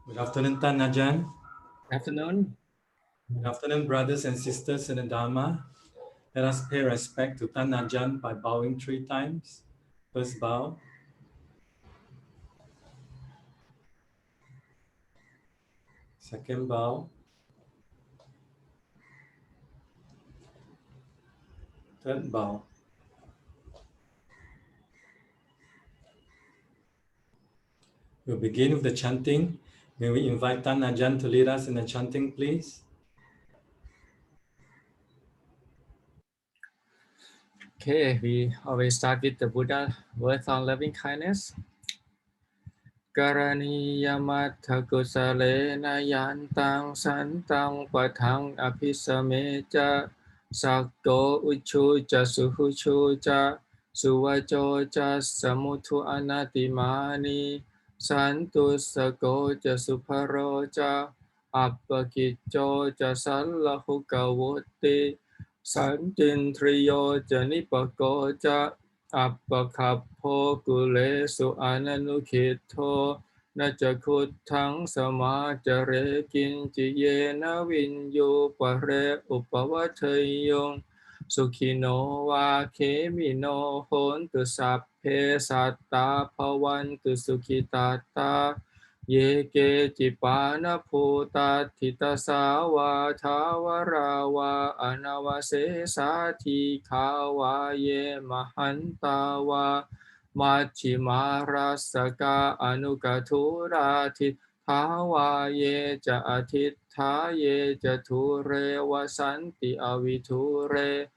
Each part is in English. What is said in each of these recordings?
Good afternoon, Tan Ajahn. Afternoon. Good afternoon, brothers and sisters in the Dhamma. Let us pay respect to Tan Ajahn by bowing 3 times. First bow. Second bow. Third bow. We'll begin with the chanting. May we invite Tan Ajahn to lead us in the chanting, please? Okay, we always start with the Buddha words on loving kindness. Karaniyamattha kusalena yantang santang patang apisameja sakko uchu ja suhuchu ja suvajo ja samuthu anatimani santu sako ja suparo ja appakicco ja sallahu kawutti santintriyo ja nipako ja Appakappo kulesu ananukito na jakutang samajare kinchiyena vinyu pare upawatayong sukhino wa kemino hontu sapphe satta pavantu sukhitata ye ke jipana puta tita sawa thawara wa anavase sati kawa ye mahanta wa machimara saka anugatura tit tawa ye ja atitha ye ja ture wasanti aviture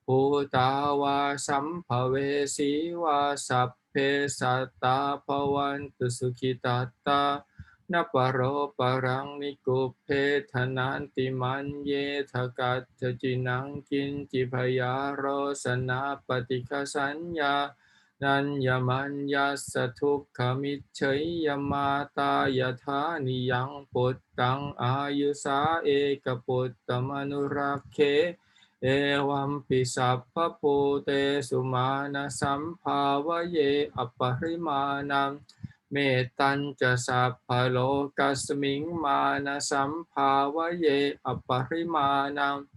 Bhutava sampave siva sapphe satta pavantu sukhitata naparo parang nikupphe thananti manye thakatta jinang kinci bhayaro sanapatika sanya nanyamanya satukhamicchaya mata yatha niyang puttang ayusa eka puttamanurakhe Evam pisappa pute sumana sampava ye aparimanam metan ca sappa lokasming mana sampava ye aparimanam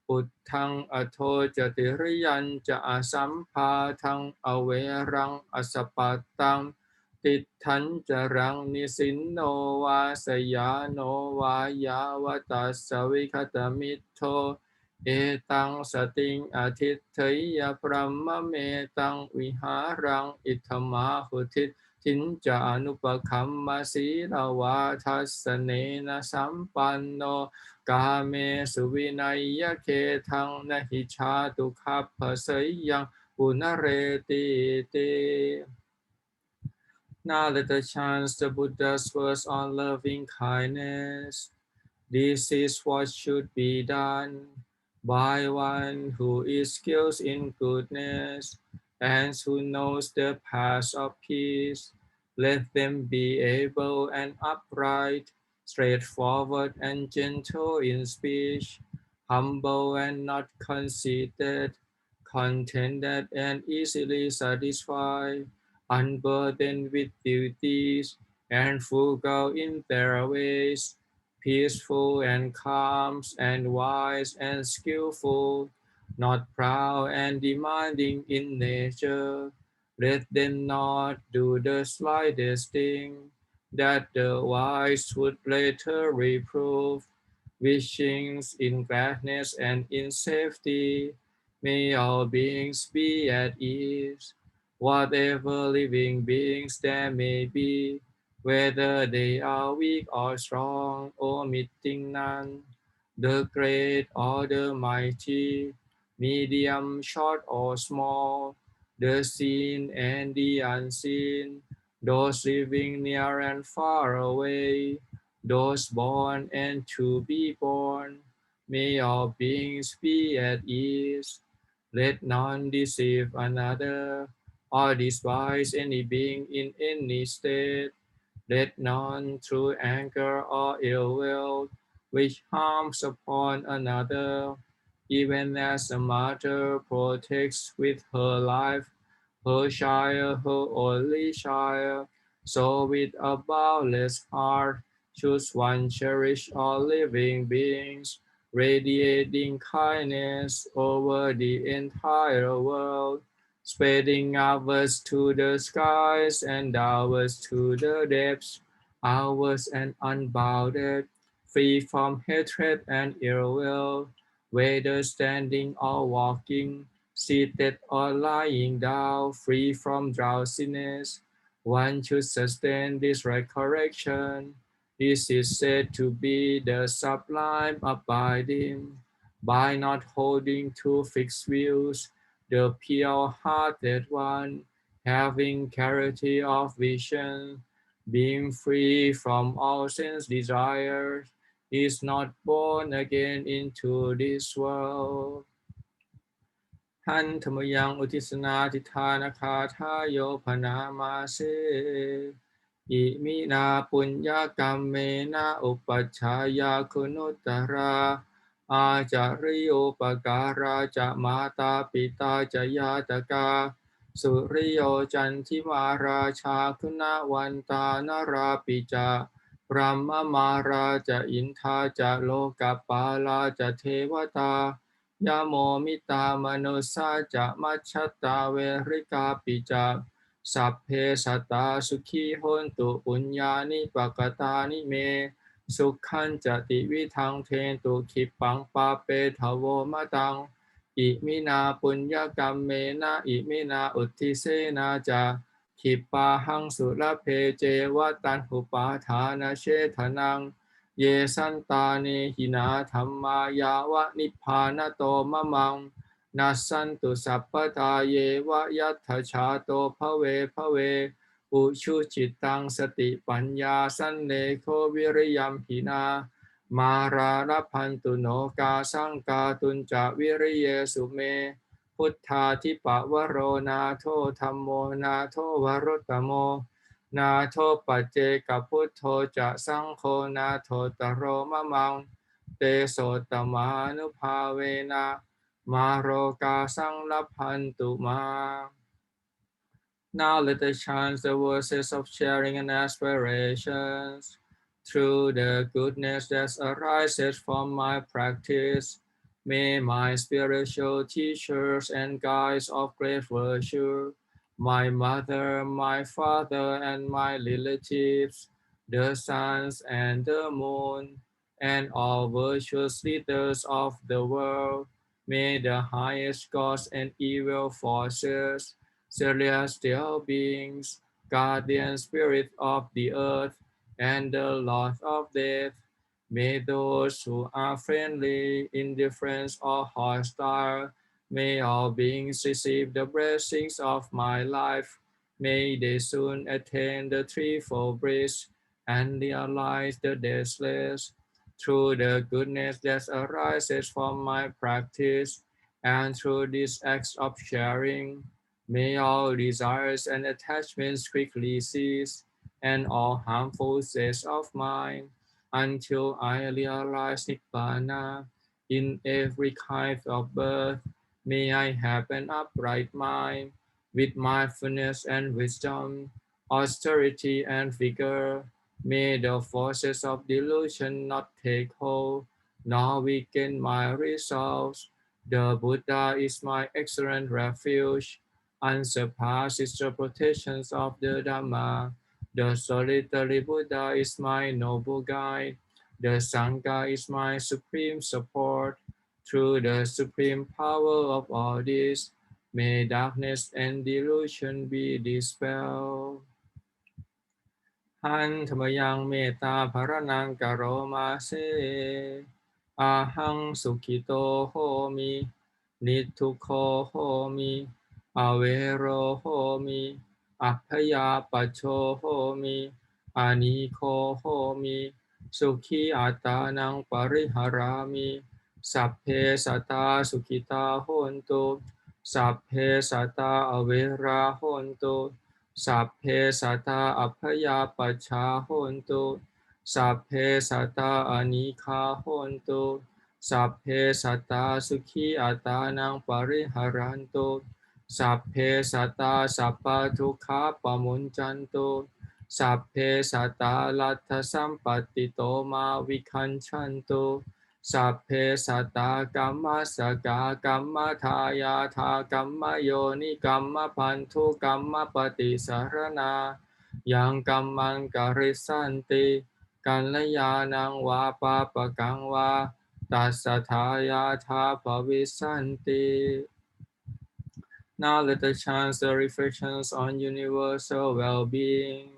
uttang atho jatiriyan ca asampatang averang asapatang tithan jarang nisinno va sayano va yavatas savikatamitho Etang sating atithaya brahma metang viharang itama hutit tinja anupakhamma sila vathassanena sampanno kame suvinaya ketang nahi chatu kapasayang punareti te. Now let us chant the Buddha's words on loving kindness. This is what should be done by one who is skilled in goodness and who knows the path of peace. Let them be able and upright, straightforward and gentle in speech, humble and not conceited, contented and easily satisfied, unburdened with duties, and frugal in their ways, peaceful and calm and wise and skillful, not proud and demanding in nature. Let them not do the slightest thing that the wise would later reprove, wishing in gladness and in safety. May all beings be at ease, whatever living beings there may be, whether they are weak or strong, omitting none, the great or the mighty, medium, short or small, the seen and the unseen, those living near and far away, those born and to be born. May all beings be at ease. Let none deceive another or despise any being in any state. Let none through anger or ill will wish harms upon another, even as a mother protects with her life her child, her only child. So with a boundless heart choose one, cherish all living beings, radiating kindness over the entire world, spreading outwards to the skies and downwards to the depths, outwards and unbounded, free from hatred and ill will, whether standing or walking, seated or lying down, free from drowsiness. One should sustain this recollection. This is said to be the sublime abiding. By not holding to fixed views, the pure-hearted one, having clarity of vision, being free from all sense desires, is not born again into this world. หันธรรมยังอุทิศนาทิธานคาทายโยพนามาเสอิมินาปุญญกรรมเมนะอุปัชฌายาคุณุตตราอาจาริโยปการาจะมาตาปิตาจะยาตกาสุริโยจันทิมาราชาคุณวันตานราปิจาพรหมมาราจะอินทาจะโลกปาลาจะเทวตายาโมมิตามนุสาจะมัชฌตาเวริกาปิจาสัพเพสัตตาสุขีโหนตุปุญญานิปกตานิเมสุขันจติวิทังเทตุขิปังปาเปทโวมะตังอิมินาปุญญกรรมเมนะอิมินาอุทิเสนาจาขิปาหังสุรเพเจวตันหุปาทานาเชทนังเยสันตาเนหินาธรรมายาวะนิพพานโตมะมังนัสสันตุสัพพทาเยวะยัตถชาโตภเวภเวอุชุจิตตังสติปัญญาสันเลโควิริยัมหินามาราลพันตุโนกาสังกาตุนจาวิริเยสุเมพุทธาธิปะวโรนาโทธัมโมนาโทวรุตตโมนาโทปัจเจกพุทโธจะสังโฆนาโทตโรมะมังเตโสตมานุภาเวนะมาโรกาสังลัพพันตุมา Now let us chant the verses of sharing and aspirations. Through the goodness that arises from my practice, may my spiritual teachers and guides of great virtue, my mother, my father, and my relatives, the suns and the moon, and all virtuous leaders of the world, may the highest gods and evil forces, celestial beings, guardian spirit of the earth, and the Lord of death, may those who are friendly, indifferent, or hostile, may all beings receive the blessings of my life. May they soon attain the threefold bliss and realize the deathless. Through the goodness that arises from my practice, and through this act of sharing, may all desires and attachments quickly cease, and all harmful states of mind, until I realize Nibbana in every kind of birth. May I have an upright mind, with mindfulness and wisdom, austerity and vigor. May the forces of delusion not take hold, nor weaken my resolves. The Buddha is my excellent refuge. Unsurpassed is the protections of the Dhamma. The solitary Buddha is my noble guide. The Sangha is my supreme support. Through the supreme power of all this, may darkness and delusion be dispelled. หันธรรมยังเมตตาภรนังกโรมาเสอาหังสุขิโตโหมินิทุโคโหมิอเวโรโหมิอัพพยาปัจโชโหมิอานิโคโหมิสุขีอัตตานังปริหารามิสัพเพสัตตาสุขิตาโหนตุสัพเพสัตตาอเวราโหนตุสัพเพสัตตาอัพพยาปัชชาโหนตุสัพเพสัตตาอนิคาโหนตุสัพเพสัตตาสุขีอัตตานังปริหารันตุสัพเพสัตตาสัพพทุกขาปมุญจันตุ สัพเพสัตตาลัทธสัมปติโตมาวิคัญชันตุสัพเพสัตตากัมมัสสกากัมมัทายาทากัมมโยนิกัมมพันธุกัมมปฏิสารนายังกัมมังกริสันติกัลยาณังวาปาปะกังวาตัสสะทายาทาภวิสันติ Now let us chant the reflections on universal well-being.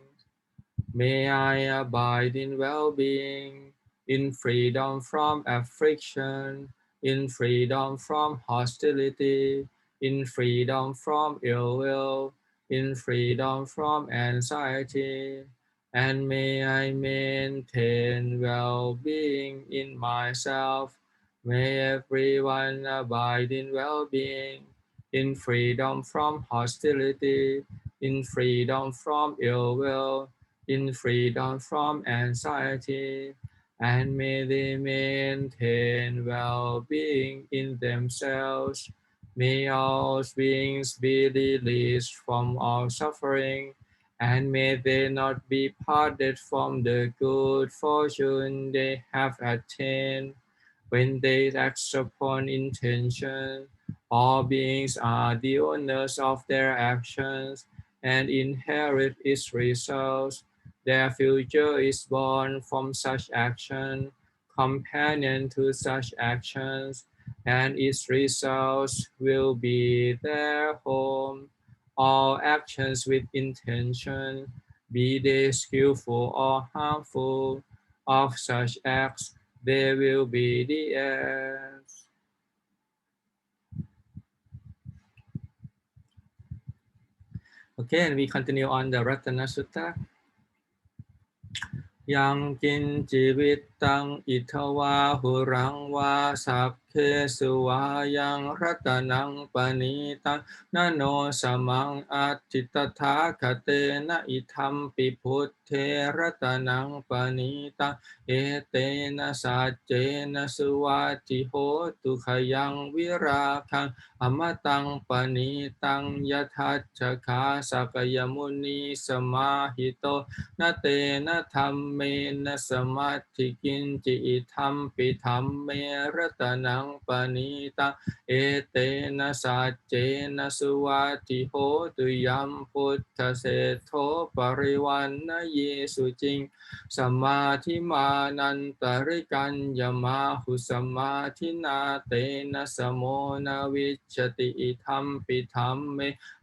May I abide in well-being, in freedom from affliction, in freedom from hostility, in freedom from ill will, in freedom from anxiety, and may I maintain well-being in myself. May everyone abide in well-being, in freedom from hostility, in freedom from ill will, in freedom from anxiety, and may they maintain well-being in themselves. May all beings be released from all suffering, and may they not be parted from the good fortune they have attained. When they act upon intention, all beings are the owners of their actions and inherit its results. Their future is born from such action, companion to such actions, and its results will be their home. All actions with intention, be they skillful or harmful, of such acts they will be the heirs. Okay, and we continue on the Ratana Sutta. ยังกินจีวิตตังอิทวาหุรังวาสัพเพสุวายังรัตนังปณิตังนโนสมังอัตถิตถาคเตนะอิทัมปิพุทเทรัตนังปณิตังเอเตนะสัจเจนะสุวัตติโหตุขยังวิราคังอมตังปณิตังยทัจจขาสักยมุนีสมาหิโตนะเตนะธัมเมนะสมัตถิกินจิอิธัมปิธัมเมรัตนังปณิตังเอเตนะสัจเจนะสุวัตติโหตุยัมพุทธเศธโธปริวันนะเยสุจิงสมาธิมานันตริกัญญมาหุสมาธินาเตนะสโมนะวิชติอิธัมปิธัมเม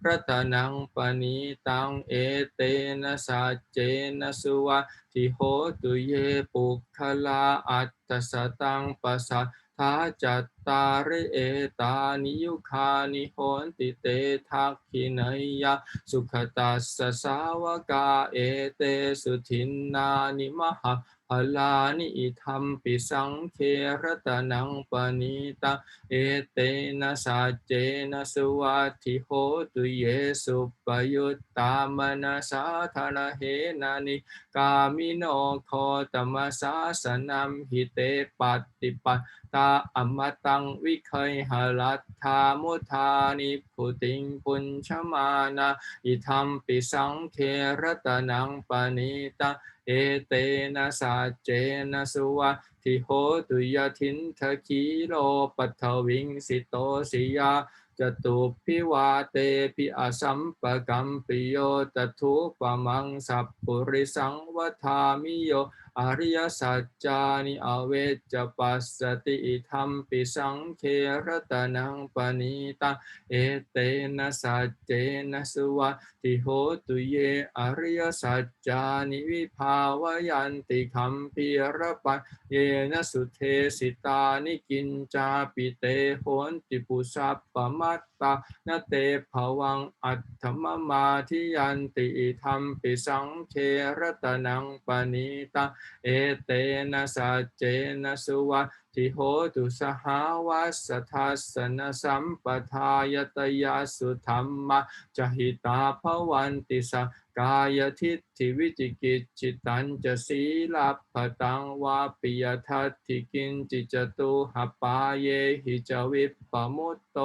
รัตนังปณิตังเอเตนะสัจเจนะสุวัตติโหตุเยปุคคลาอัตตสตังปัสสัทธาจัตตาริเอตานิยุคานิโหนติเตทักขินยะสุขตัสสะสาวกาเอเตสุทินนานิมหาพลานิอิธัมปิสังเครตนังปณิตังเอเตนะสัจเจนะสุวัตถิโหตุเยสุปยุตตามนะสาธานะเหนานิกามิโนโคตมะสาสนัมหิเตปัตติปัตตาอมตังวิเคยหลัตถามุทานิพุติงปุญชมานาอิธัมปิสังเครตนังปณิตังเอเตนะสัจเจนะสุวัตถิโหตุยทินทคีโลปัทวิงสิโตสิยาจตุพิวาเตปิอสัมปกัมปิโยตถุปมังสัพปุริสังวัฏามิโยอริยสัจจานิอเวจจปัสสติอิธัมปิสังเครตนังปณิตังเอเตนะสัจเจนะสุวัตถิโหตุเยอริยสัจจานิวิภาวยันติคัมภีรปัญเยนะสุเทสิตานิกินจาปิเตโหนติปุสัพปมัตตานะเตภวังอัตถมมาทิยันติอิธัมปิสังเครตนังปณิตังเอเตนะสัจเจนะสุวัตถิโหตุสหาวัสทัสสนะสัมปทายตยาสุธัมมะจหิตาภวันติสกายทิฏฐิวิจิกิจจิตัญจะสีลัพพตังวาปิยทัตถิกินจิจตุหปาเยหิจวิปปมุตโต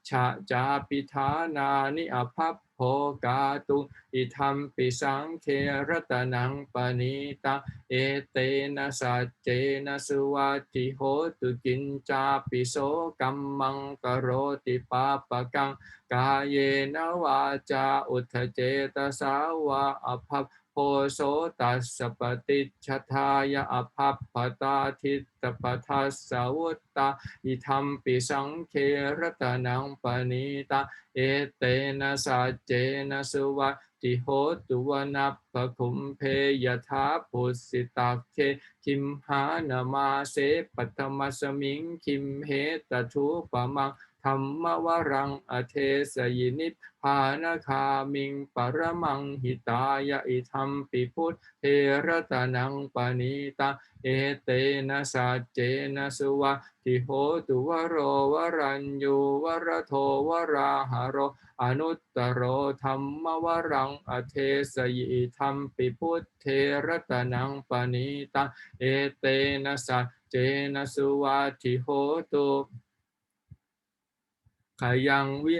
ฉะจาปิธานานิอภัพโพ กาตุอิทัมปิสังเครตนังปณิตาเอเตนะสัจเจนะสุวัตถิโหตุกินจาปิโสกัมมังกโรติปาปะกังกายเยนะวาจาอุทธเจตสาวะอภัพโพโสตัสสปฏิชทายะอภัพปตาทิตตปทัสสวุตตาอิทัมปิสังเครตนังปณิตาเอเตนะสัจเจนะสุวัตติโหตุวนัพพคุมเพยถาปุสิตักเคคิมหานามาเสปัตมัสมิงคิมเหตทุปมังธรรมวรังอเทสยินิพพานาคามิงปรมังหิตายะอิทัมปิพุทธเทระตานังปณิตาเอเตนะสัจเจนะสุวัตติโหตุวโรวรัญญูวรโทวราหะโรอนุตตโรธรรมวรังอเทสยิธรรมปิพุทธเทระตานังปณิตาเอเตนะสัจเจนะสุวัตถิโหตุขยังวิ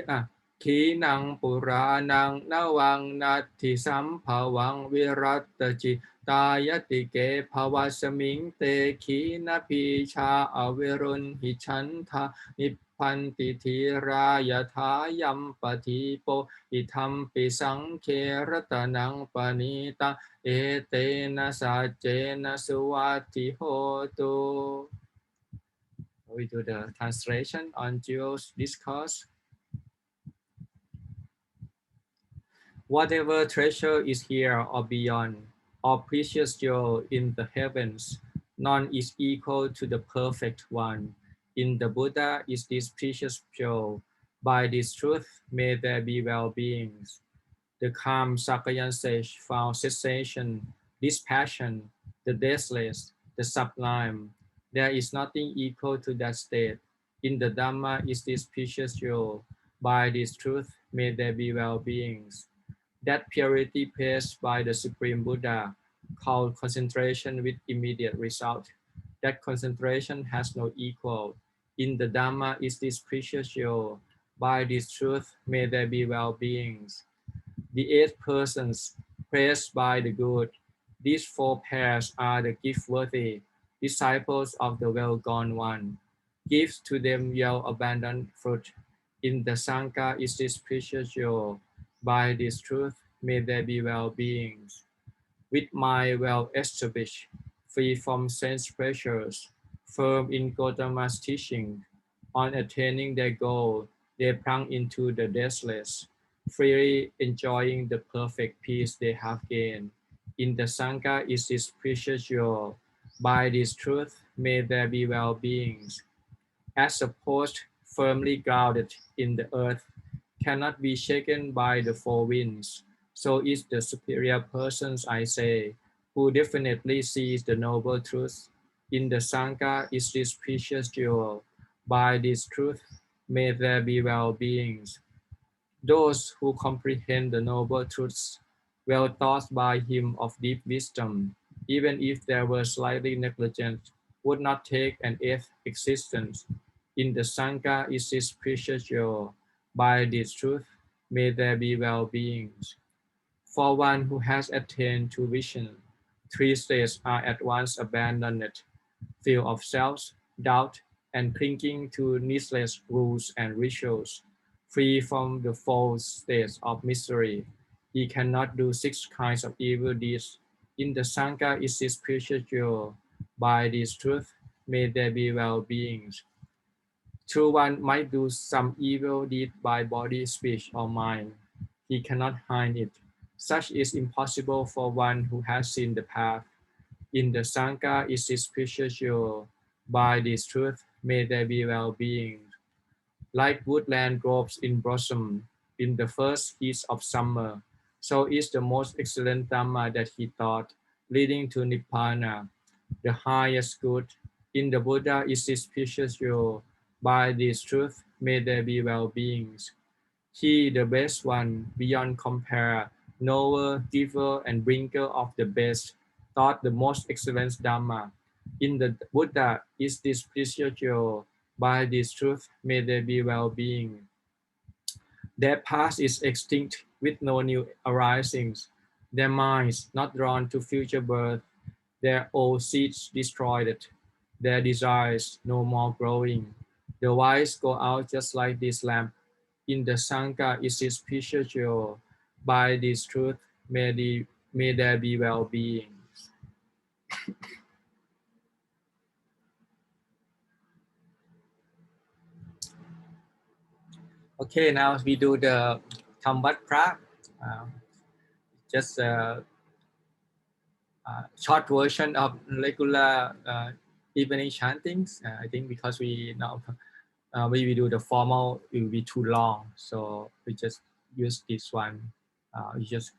ขีนังปุรานังนวังนัตถิสัมภวังวิรัตจิตายติเกภวัสมิงเตขีนพีชาอเวรุณหิฉันทานิพันติธีรายถายัมปทิโปอิทัมปิสังเครตนังปณิตาเอเตนะสัจเจนะสุวัตถิโหตุ We do the translation on Jewel's discourse. Whatever treasure is here or beyond, or precious jewel in the heavens, none is equal to the perfect one. In the Buddha is this precious jewel. By this truth, may there be well-beings. The calm Sakayan sage found cessation, dispassion, the deathless, the sublime. There is nothing equal to that state. In the Dhamma is this precious jewel. By this truth, may there be well-beings. That purity praised by the Supreme Buddha, called concentration with immediate result. That concentration has no equal. In the Dhamma is this precious jewel. By this truth, may there be well-beings. The 8 persons praised by the good. These 4 pairs are the gift-worthy, disciples of the well-gone one. Give to them your abundant fruit. In the Sangha is this precious jewel. By this truth, may there be well-beings. With mind well established, free from sense pressures, firm in Gautama's teaching, on attaining their goal, they plunge into the deathless, freely enjoying the perfect peace they have gained. In the Sangha is this precious jewel. By this truth, may there be well-beings. As a post firmly grounded in the earth, cannot be shaken by the 4 winds, so is the superior persons, I say, who definitely sees the noble truth. In the Sangha is this precious jewel. By this truth, may there be well-beings. Those who comprehend the noble truths, well taught by him of deep wisdom, even if they were slightly negligent, would not take an 8th existence. In the Sangha is this precious jewel. By this truth, may there be well-beings. For one who has attained to vision, 3 states are at once abandoned: fear of self, doubt, and clinging to needless rules and rituals. Free from the false states of misery, he cannot do 6 kinds of evil deeds. In the Sangha is this precious jewel. By this truth, may there be well-beings. True one might do some evil deed by body, speech, or mind. He cannot hide it. Such is impossible for one who has seen the path. In the Sangha is this precious jewel. By this truth, may there be well-being. Like woodland groves in blossom in the first heat of summer, so is the most excellent Dhamma that he taught, leading to Nibbana, the highest good. In the Buddha is this precious jewel. By this truth, may there be well-beings. He, the best one, beyond compare, knower, giver, and bringer of the best, taught the most excellent Dhamma. In the Buddha is this precious jewel. By this truth, may there be well-being. Their past is extinct with no new arisings, their minds not drawn to future birth, their old seeds destroyed, their desires no more growing. The wise go out just like this lamp. In the Sangha is his precious jewel. By this truth, may there be well-being. Okay, now we do the Kambat Pra. Just a short version of regular evening chantings. I think because we now when we do the formal, it will be too long, so we just use this one. We just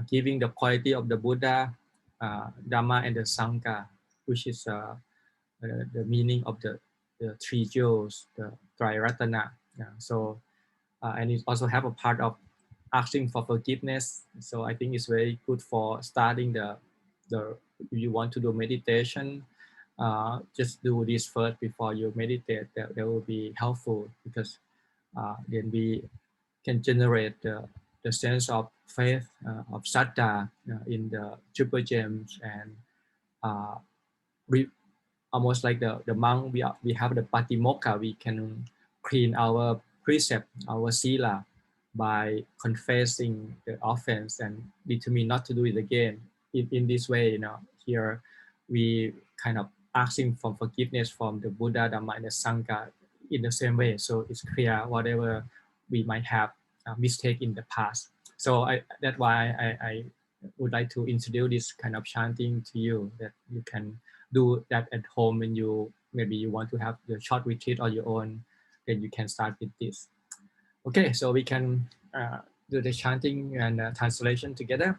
giving the quality of the Buddha, Dhamma, and the Sangha, which is the meaning of the three jewels, the Triratana. So, and it also have a part of asking for forgiveness. So I think it's very good for starting the if you want to do meditation, just do this first before you meditate. That will be helpful because then we can generate the sense of faith, of saddha in the triple gems, and almost like the monk, we have the patimokkha. We can clean our precept, our sila, by confessing the offense and determine not to do it again. In this way, here we kind of asking for forgiveness from the Buddha, Dhamma, and the Sangha in the same way. So it's clear whatever we might have mistake in the past. So that's why I would like to introduce this kind of chanting to you, that you can do that at home when maybe you want to have the short retreat on your own, then you can start with this. Okay, so we can do the chanting and translation together.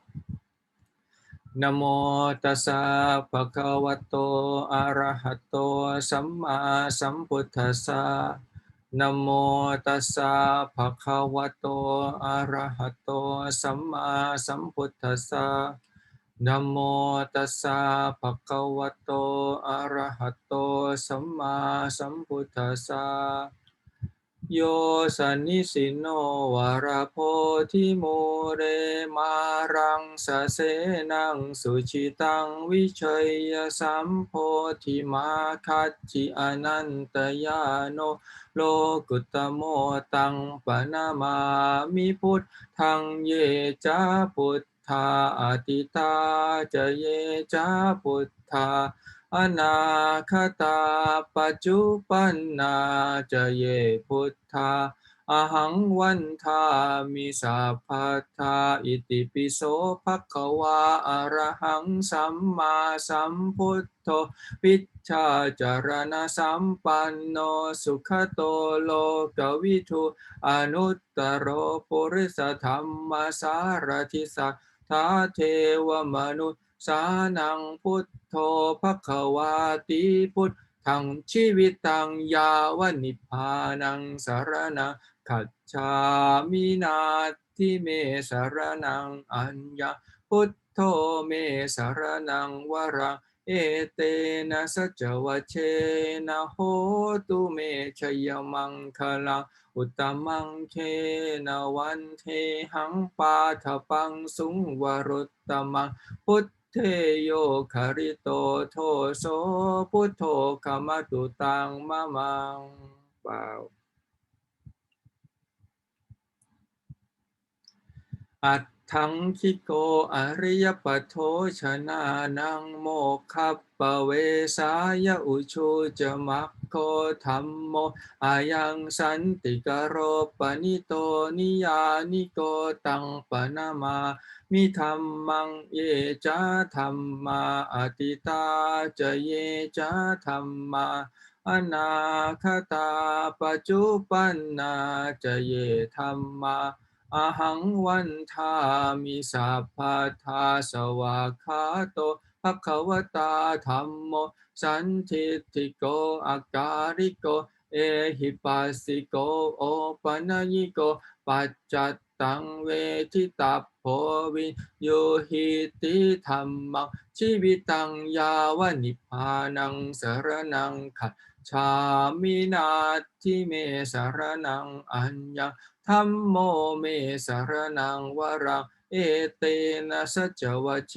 Namo tassa bhagavato arahato samma sambuddhassa. Namo tassa bhagavato arahato samma sambuddhassa. Namo tassa bhagavato arahato samma sambuddhassa. Yo sanisino varapo timore marang sasenang sucitang vichaya sampoti makhachi anantayano lokutamo tang panamami puttang ye cha puttha atita ja ye cha puttha Anakata pajupanna jaye puttha ahang vanta misapatha iti piso bhagava arahang samma sambuddho viccha jarana sampanno sukhato lokavitu anuttaro purisa dhamma sarati sattha teva manuสานังพุทโธภควาติพุทธังชีวิตังยาวนิพพานังสารนังคัจฉามินาทิเมสารนังอัญญาพุทโธเมสารนังวรังเอเตนะสัจวัชเชนะโหตุเมชยมังคลังอุตตมังเคนะวันเทหังปาทปังสุงวรุตตมังพุทเทโยคาริโตโทโสพุทโธกามตุตังมะมังบ่าวอัตถังคิโกอริยปัทโธชนะนังโมคัปปะเวสายะอุชูจมัคโคธัมโมอายังสันติกโรปนิโตนิยานิโกตังปนามามิธัมมังเยจะธัมมาอติตาจะเยจะธัมมาอนาคตาปัจจุปันนาจะเยธัมมาอะหังวันทามิสัพพะทาสวากขาโตภควตาธัมโมสันทิฏฐิโกอาการิโกเอหิปัสสิโกโอปัญญิโกปัจจัตตังเวทิตาโพวิโยหิติธัมมังชีวิตังยาวนิพพานังสรณังคัจฉามินาทิเมสรณังอัญญาท ธัมโมเมสรณังวรังเอเตนะสัจวัชเช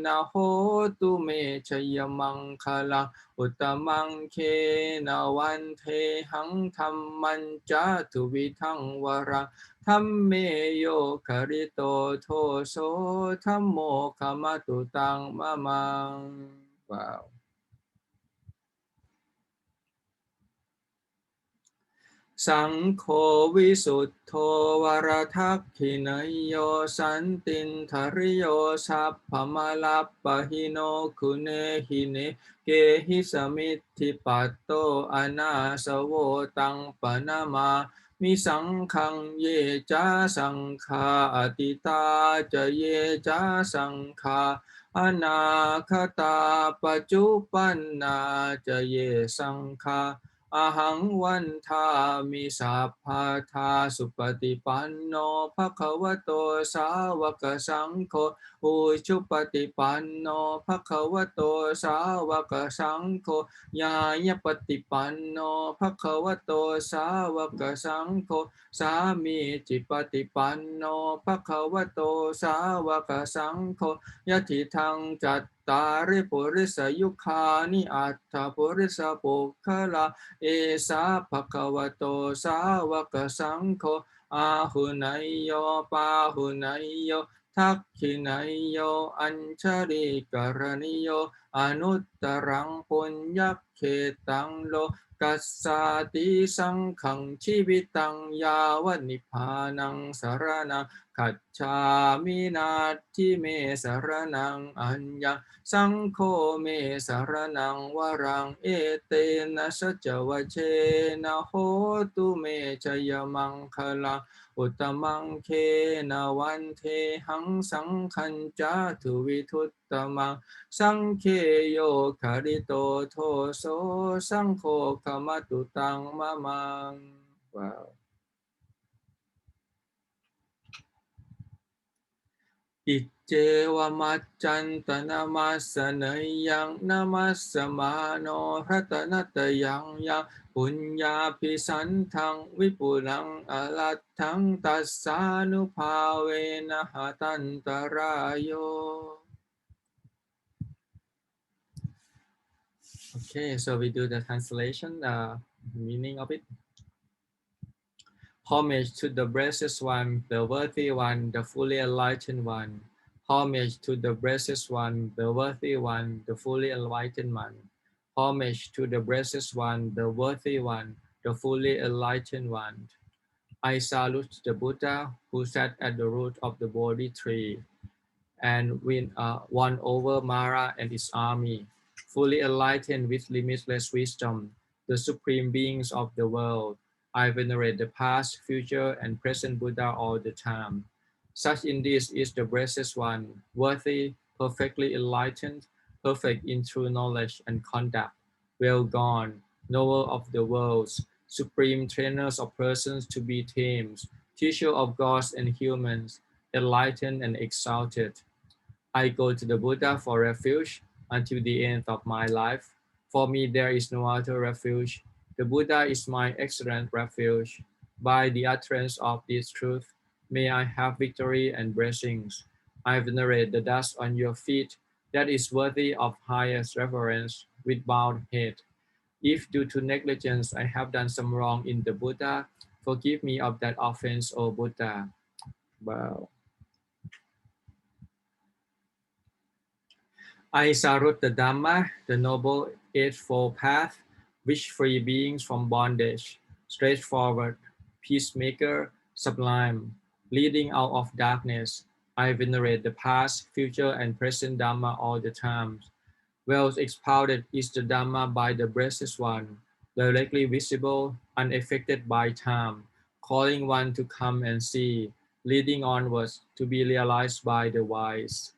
นะโหตุเมชยมังคลังอุตตมังเคนะวันเทหังธัมมัญจาตุวิทังวรังธัมเมโยคาริโตโทโสธัมโมขมาตุตังมะมัง Wow. สังโฆวิสุทโธวรทักขินยโยสันตินทริโยสัพพมลัปปะหิโนคุเนหิเนเกหิสมิทธิปัตโตอนาสโวตังปนามามิสังขังเยจาสังฆาอติตาจะเยจาสังฆาอนาคตาปัจจุปันนาจะเยสังฆาอหังวันทามิสัพพะทาสุปฏิปันโนภควโตสาวกสังโฆอุชุปฏิปันโนภควโตสาวกสังโฆญาญปฏิปันโนภควโตสาวกสังโฆสามีจิปฏิปันโนภควโตสาวกสังโฆยะถิทังจัตตาริปุริสยุคานิอัตถปุริสปุคละ เอสาภะคะวะโตสาวกสังโฆอาหุนายโยปาหุนายโยทักขินายโยอัญชริกรณิโยอนุตตรังปุญญเขตังโลกัสสาติสังขังชีวิตังยาวนิพพานังสรณังคัจฉามินาทิเมสรณังอัญญสังโฆเมสรณังวรังเอเตนะสัจวัชเชนะโหตุเมชยมังคลังอุตตมังเคนะวันเทหังสังขัญจาตุวิทุตตมังสังเคโยคาริโตโทโสสังโฆขมาตุตังมะมัง Wow. อิเจวมัจจันตนามัสเนยังนามัสมาโนรัตนัตยังยังปุญญาภิสันทังวิปุลังอลัตถังตัสสานุภาเวนะหตันตรายโย Okay, so we do the translation, meaning of it. Homage to the blessed one, the worthy one, the fully enlightened one. Homage to the blessed one, the worthy one, the fully enlightened one. Homage to the blessed one, the worthy one, the fully enlightened one. I salute the Buddha who sat at the root of the Bodhi tree and won over Mara and his army, fully enlightened with limitless wisdom, the supreme beings of the world. I venerate the past, future, and present Buddha all the time. Such indeed is the blessed one, worthy, perfectly enlightened, perfect in true knowledge and conduct, well gone, knower of the worlds, supreme trainers of persons to be tamed, teacher of gods and humans, enlightened and exalted. I go to the Buddha for refuge until the end of my life. For me, there is no other refuge. The Buddha is my excellent refuge. By the utterance of this truth, may I have victory and blessings. I venerate the dust on your feet that is worthy of highest reverence with bowed head. If due to negligence I have done some wrong in the Buddha, forgive me of that offense, O Buddha. Wow. I salute the Dhamma, the noble eightfold path, which free beings from bondage, straightforward, peacemaker, sublime, leading out of darkness. I venerate the past, future, and present Dhamma all the time. Well expounded is the Dhamma by the Blessed One, directly visible, unaffected by time, calling one to come and see, leading onwards to be realized by the wise.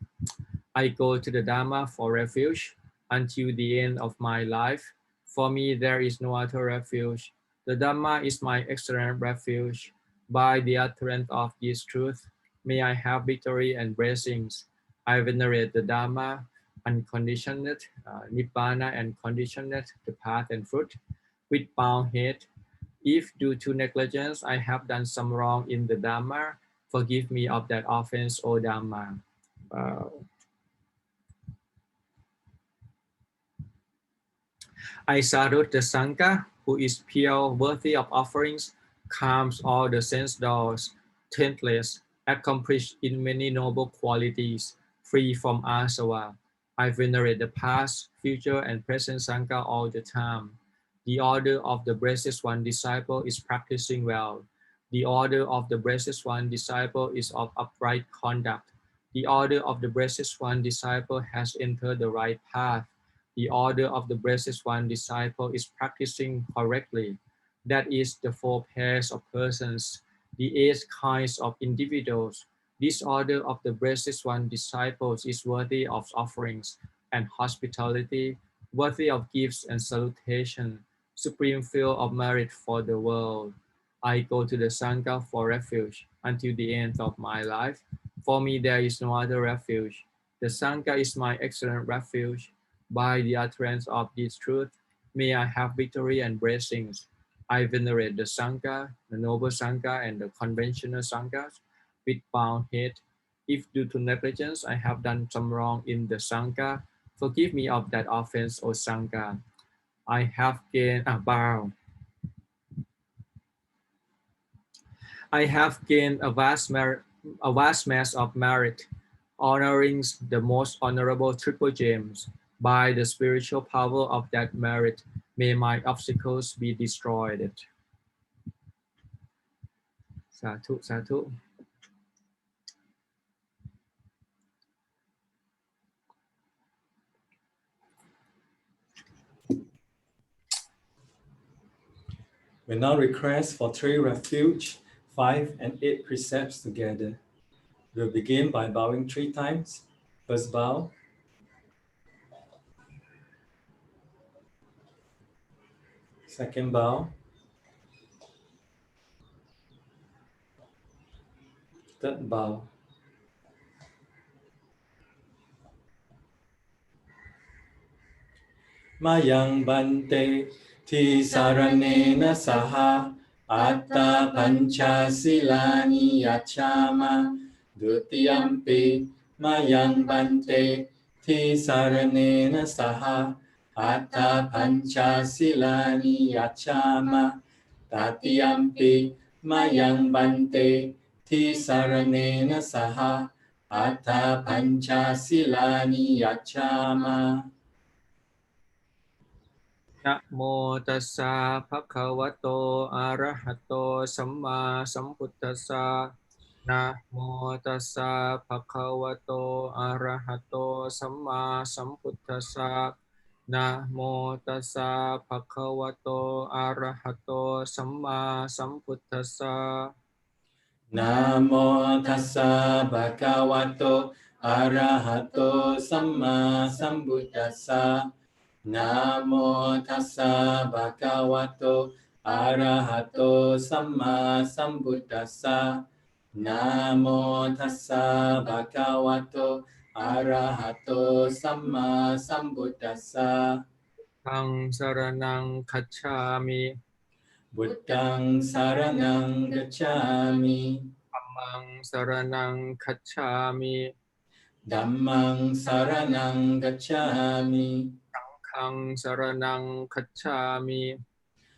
I go to the Dhamma for refuge until the end of my life. For me, there is no other refuge. The Dhamma is my excellent refuge. By the utterance of this truth, may I have victory and blessings. I venerate the Dhamma, unconditioned, Nibbana and conditioned, the path and fruit, with bowed head. If due to negligence I have done some wrong in the Dhamma, forgive me of that offense, O Dhamma. I salute the Sangha, who is pure, worthy of offerings, calms all the sense doors, taintless, accomplished in many noble qualities, free from asava. I venerate the past, future, and present Sangha all the time. The order of the Blessed One disciple is practicing well. The order of the Blessed One disciple is of upright conduct. The order of the Blessed One disciple has entered the right path. The order of the Blessed One disciple is practicing correctly. That is the 4 pairs of persons, the 8 kinds of individuals. This order of the Blessed One disciples is worthy of offerings and hospitality, worthy of gifts and salutation, supreme field of merit for the world. I go to the Sangha for refuge until the end of my life. For me, there is no other refuge. The Sangha is my excellent refuge. By the utterance of this truth, may I have victory and blessings. I venerate the Sangha, the noble Sangha, and the conventional Sanghas with bowed head. If due to negligence I have done some wrong in the Sangha, forgive me of that offense, O Sangha. I have gained I have gained a vast mass of merit, honoring the most honorable triple gems. By the spiritual power of that merit, may my obstacles be destroyed. Sadhu, sadhu. We now request for 3 refuge, 5 and 8 precepts together. We'll begin by bowing 3 times. First bow. Second bow. Third bow. Mayang bante ti saranena saha atta pancha silani yachama dutiyampi mayang bante ti saranena saha atta pancha silani yachama tatiyampi mayang bante ti saranena saha atta pancha silani yachama. Namo tassa bhagavato arahato samma sambuddhassa. Namo tassa bhagavato arahato samma sambuddhassa. Namo tassa bhagavato arahato samma sambuddhassa. Namo tassa bhagavato arahato samma sambuddhassa. Namo tassa bhagavato arahato samma sambuddhassa. Namo tassa bhagavato arahato samma sambuddhassa. Tang saranang kacchami. Buddhang saranang gacchami. Dhammang saranang kacchami. Dhammang saranang gacchami. Sanghang saranang kacchami.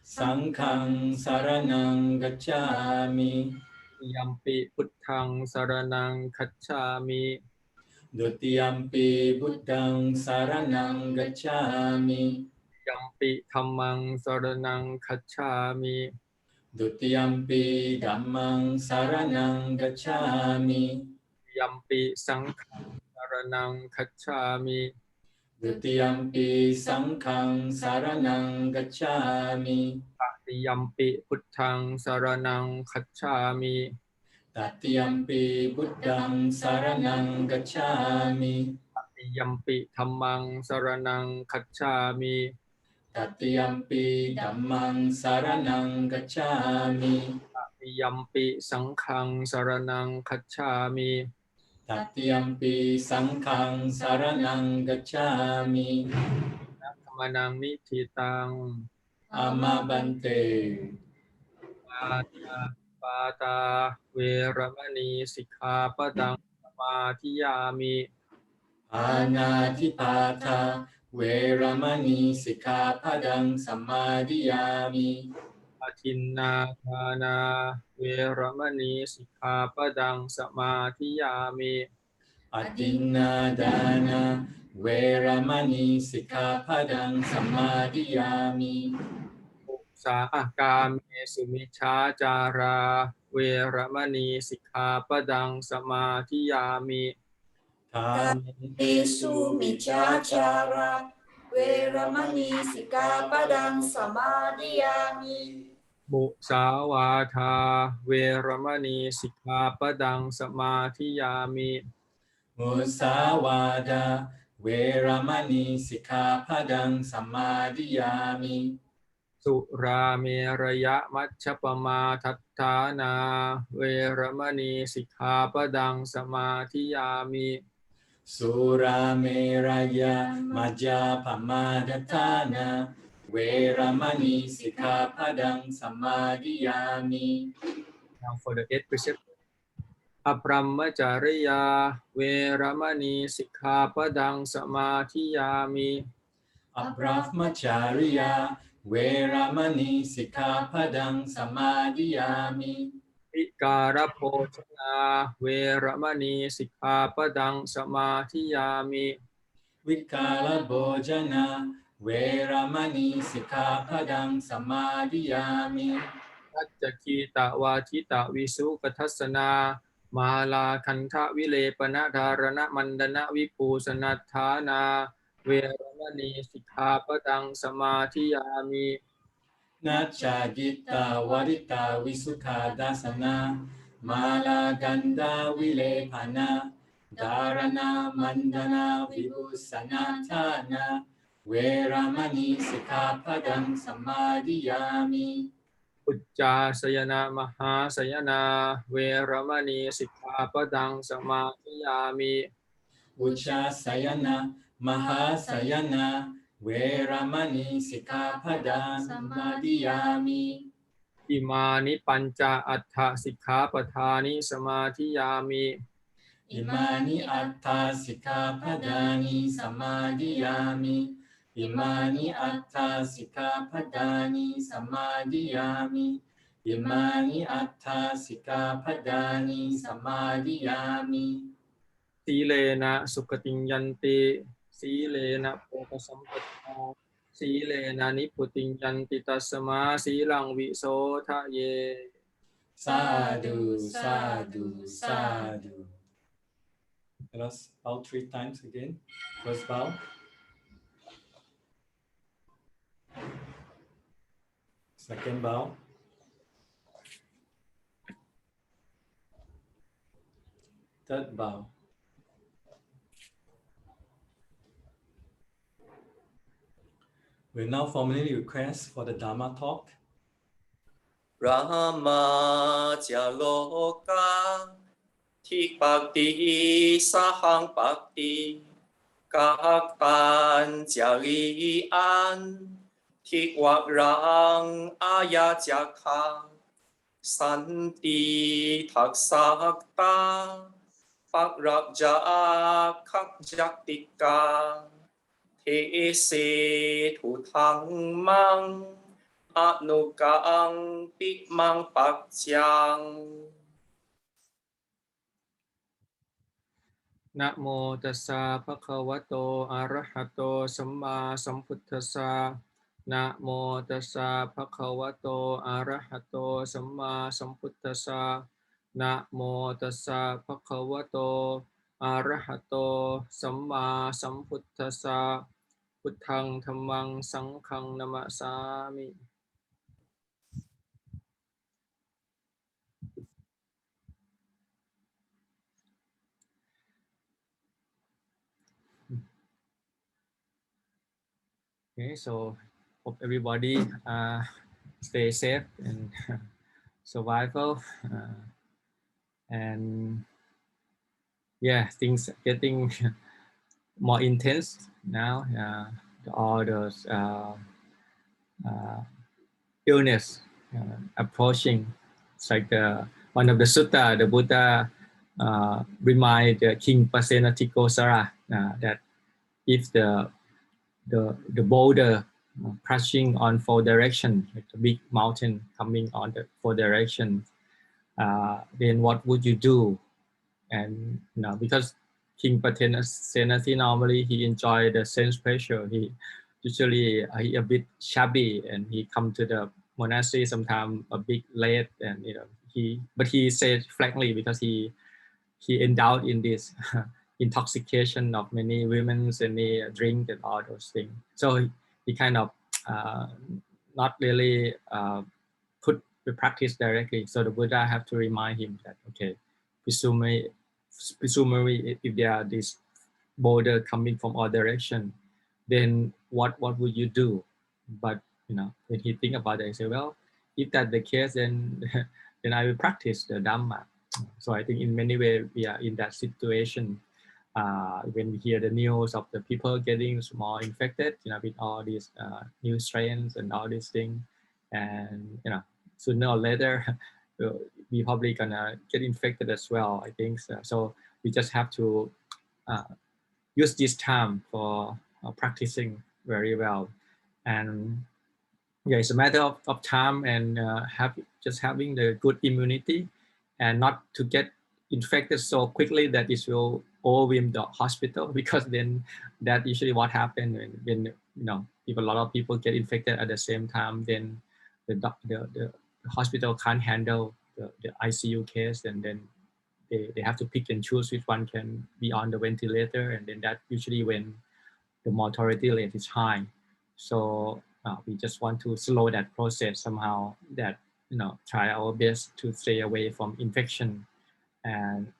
Sanghang saranang gacchami. Yampi Buddhang saranang kacchami. Dutiyampi Buddhang saranang gacchami. Yampi Dhammang saranang kacchami. Dutiyampi Dhammang saranang gacchami. Yampi Sanghang saranang kacchami. Dutiyampi Sanghang saranang gacchami. Yampi Buddhang saranang kacchami. Tatiyampi Buddhang saranang gacchami. Yampi Dhammang saranang kacchami. Tatiyampi Dhammang saranang gacchami. Yampi Sanghang saranang kacchami. Tatiyampi Sanghang saranang gacchami. Kamanang nititang. Amabante. านาปาตาเวรมณีสิกขาปดังสมาธิยามิ ปานาธิปาทาเวรมณีสิกขาปดังสมาธิยามิ อทินนาทานาเวรมณีสิกขาปดังสมาธิยามิ อตินนาดานาเวรมณีสิกขาปดังสมาธิยามิ มุสากาเมสุมิชฌาจาราเวรมณีสิกขาปดังสมาธิยามิ กาเม เอสุมิจฉาจาระเวรมณีสิกขาปดังสมาธิยามิ มุสาวาทาเวรมณีสิกขาปดังสมาธิยามิ มุสาวาดาเวรมณีสิกขาปดังสมาธิยามิ สุราเมรยะมัชฌปมาทัฏฐานาเวรมณีสิกขาปดังสมาธิยามิ สุราเมรยามัจจาปมาทฐานาเวรมณีสิกขาปดังสมาธิยามิ Now for the 8th precept อปรัมมจาริยาเวรมณีสิกขาปดังสมาธิยามิ อปรัมมจาริยาเวรมณีสิกขาปดังสมาธิยามิ วิการโภชนาเวรมณีสิกขาปดังสมาธิยามิ วิกาลโภจนาเวรมณีสิกขาปดังสมาธิยามิ ทัจจคีตวาทิตวิสุปทัสสนามาลาคันทะวิเลปนะธารณมันดนะวิปูสนัฏฐานาเวรมณีสิกขาปดังสมาธิยามิ นัจจากิตาวริตาวิสุขาดัสนามาลากันดาวิเลภานาดารณามันดนาวิบุสนาธานาเวรมณีสิกขาปดังสมาธิยามิ อุจจาสยนามหาสยนาเวรมณีสิกขาปดังสมาธิยามิ อุชาสยนามหาสยนาเวรมณีสิกขาปดังสมาธิยามิ อิมานิปัญจอัฏฐสิกขาปทานิสมาธิยามิ อิมานิอัตถาสิกขาปดานิสมาธิยามิอิมานิอัตถาสิกขาปดานิสมาธิยามิอิมานิอัตถาสิกขาปดานิสมาธิยามิ สีเลนะสุขติงยันติสีเลนะโภคสัมปทาสีเลนะนิพพุติงยันติตัสมาสีลังวิโสทะเย สาธุสาธุสาธุ Let us bow 3 times again. First bow. Second bow. Third bow. We now formally request for the Dhamma Talk. Rama Jaloka Thi Bhakti Sahang Bhakti Các Tan Jali An Thi Quạc Rang Aya Jakha Santi Thak Sakta Bạc Rạc Dạ Khắc Giác Tích Ca Thế Sê Thủ Thăng Mangอนุกังปิมังปัจจัง นะโมตัสสะภะคะวะโตอะระหะโตสัมมาสัมพุทธัสสะนะโมตัสสะภะคะวะโตอะระหะโตสัมมาสัมพุทธัสสะนะโมตัสสะภะคะวะโตอะระหะโตสัมมาสัมพุทธัสสะพุทธังธัมมังสังฆังนะมะสามิ Okay, so hope everybody stay safe and survival, and yeah, things getting more intense now. All those illness approaching. It's like one of the sutta, the Buddha remind King Pasennatikosara that if the boulder crashing on 4 direction, like a big mountain coming on the 4 direction, then what would you do? And because King Pasenati normally he enjoy the sense pleasure. He usually he a bit shabby and he come to the monastery sometime a bit late, and he said frankly because he endowed in this intoxication of many women and he drink and all those things. So he kind of not really put the practice directly. So the Buddha have to remind him that okay, presumably if there are this boulder coming from all direction, then what would you do? But when he think about it, he say, well, if that's the case, then then I will practice the Dhamma. So I think in many ways we are in that situation when we hear the news of the people getting more infected, with all these new strains and all these things, and sooner or later we probably gonna get infected as well. I think so. So we just have to use this time for practicing very well, and it's a matter of time and having the good immunity and not to get infected so quickly that it will overwhelm the hospital, because then that usually what happens when if a lot of people get infected at the same time, then the hospital can't handle the ICU case, and then they have to pick and choose which one can be on the ventilator, and then that usually when the mortality rate is high. So we just want to slow that process somehow, that try our best to stay away from infection,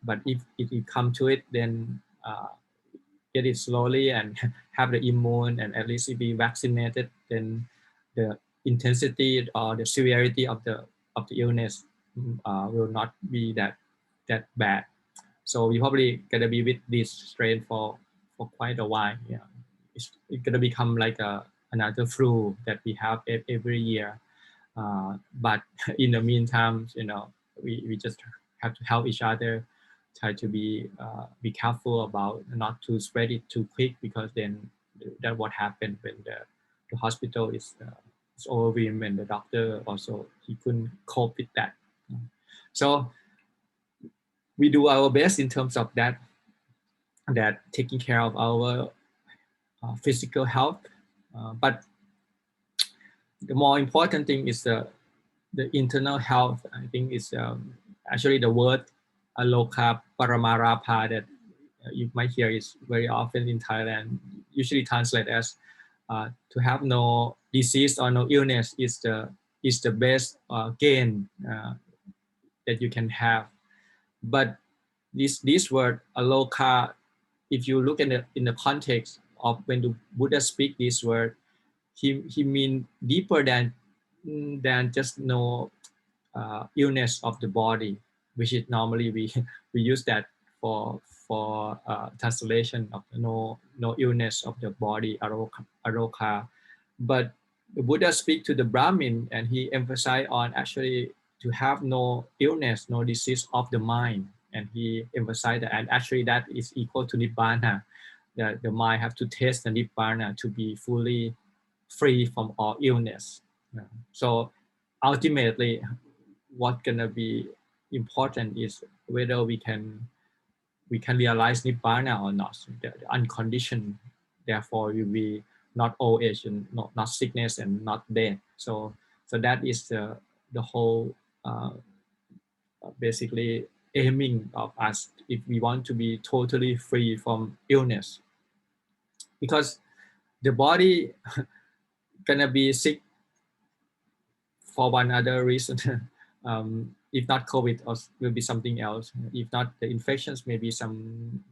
but if you come to it, then get it slowly and have the immune, and at least if be vaccinated, then the intensity or the severity of the illness will not be that bad. So we probably gonna be with this strain for quite a while. It's gonna become like another flu that we have every year. But in the meantime, we just have to help each other, try to be careful about not to spread it too quick, because then that what happened when the hospital is overwhelmed, and the doctor also he couldn't cope with that. So we do our best in terms of that taking care of our physical health, but the more important thing is the internal health. I think is actually the word aloka paramarabha that you might hear is very often in Thailand, usually translated as to have no disease or no illness is the best gain that you can have. But this word aloka, if you look in the context of when the Buddha speak this word, he mean deeper than just no illness of the body, which is normally we use that for translation of no illness of the body, aroka. But the Buddha speak to the Brahmin, and he emphasized on actually to have no illness, no disease of the mind, and he emphasized that, and actually that is equal to nibbana. That the mind have to taste the nibbana to be fully free from all illness. So ultimately, what's gonna be important is whether we can realize nibbana or not, the unconditioned. Therefore, will be not old age and not sickness and not death. So that is the whole basically aiming of us if we want to be totally free from illness, because the body gonna be sick for one other reason. If not COVID, or will be something else. If not the infections, maybe some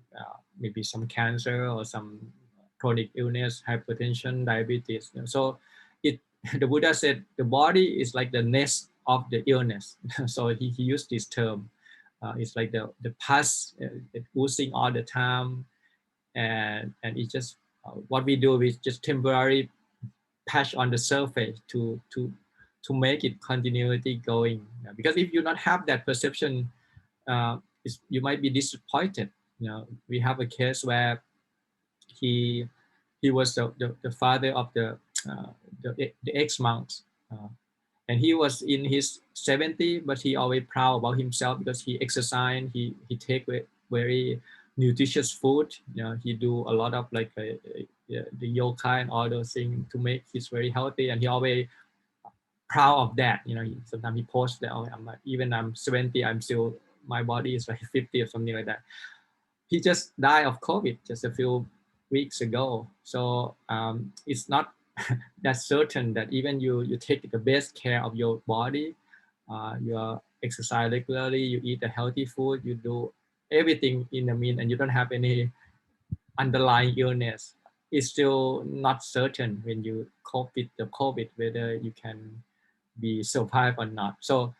cancer or some chronic illness, hypertension, diabetes. So the Buddha said the body is like the nest of the illness. So he used this term. It's like the pus oozing all the time, and it's just what we do is just temporarily patch on the surface to to make it continuity going. Because if you not have that perception, you might be disappointed. We have a case where he was the father of the ex-monks, and he was in his 70s, but he always proud about himself because he exercise, he take very nutritious food. He do a lot of like the yoga and all those things to make his very healthy, and he always proud of that. Sometimes he posts that, oh, I'm 70, I'm still, my body is like 50 or something like that. He just died of COVID just a few weeks ago. So it's not that certain that even you take the best care of your body, you exercise regularly, you eat a healthy food, you do everything in the mean, and you don't have any underlying illness. It's still not certain when you cope with the COVID whether you can be survive or not. So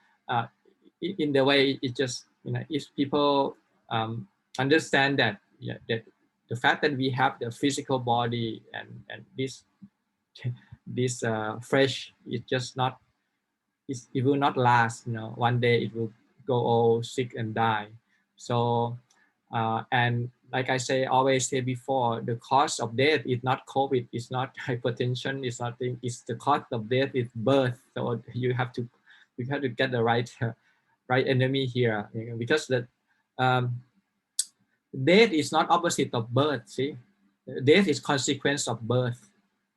in the way, it just if people understand that that the fact that we have the physical body and this flesh is just not, it will not last. One day it will go all sick and die. So and like I always say before, the cause of death is not COVID, it's not hypertension, it's nothing. It's the cause of death is birth. So you have to get the right enemy here, because that death is not opposite of birth. See, death is consequence of birth.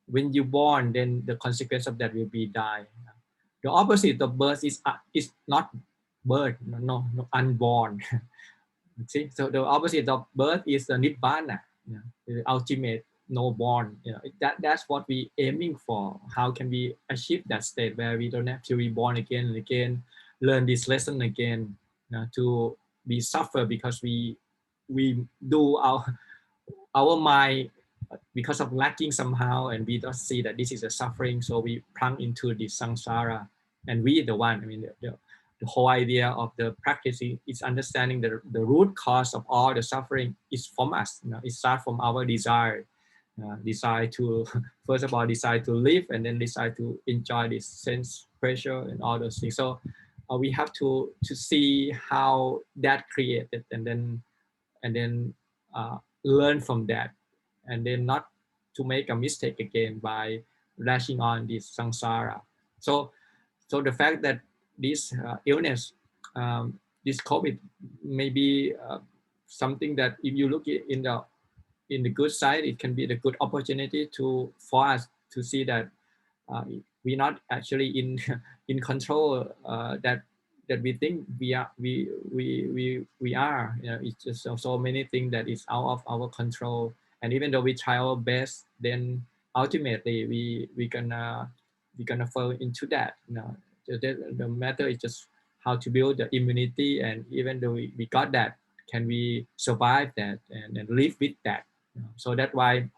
When you born, then the consequence of that will be die. The opposite of birth is not birth, no unborn. See, so the opposite of birth is the nibbana, the ultimate no born. That's what we aiming for. How can we achieve that state where we don't have to be born again and again, learn this lesson again, to be suffer because we do our mind because of lacking somehow, and we don't see that this is a suffering, so we plunge into the samsara, and we the one. The whole idea of the practice is understanding the root cause of all the suffering is from us. It starts from our desire to first of all desire to live, and then desire to enjoy this sense pressure and all those things. So we have to see how that created, and then learn from that, and then not to make a mistake again by lashing on this samsara. So the fact that this illness, this COVID, may be something that if you look in the good side, it can be the good opportunity for us to see that we're not actually in control that we think we are. We are. It's just so many things that is out of our control, and even though we try our best, then ultimately we gonna fall into that. The matter is just how to build the immunity, and even though we got that, can we survive that and live with that? So that's why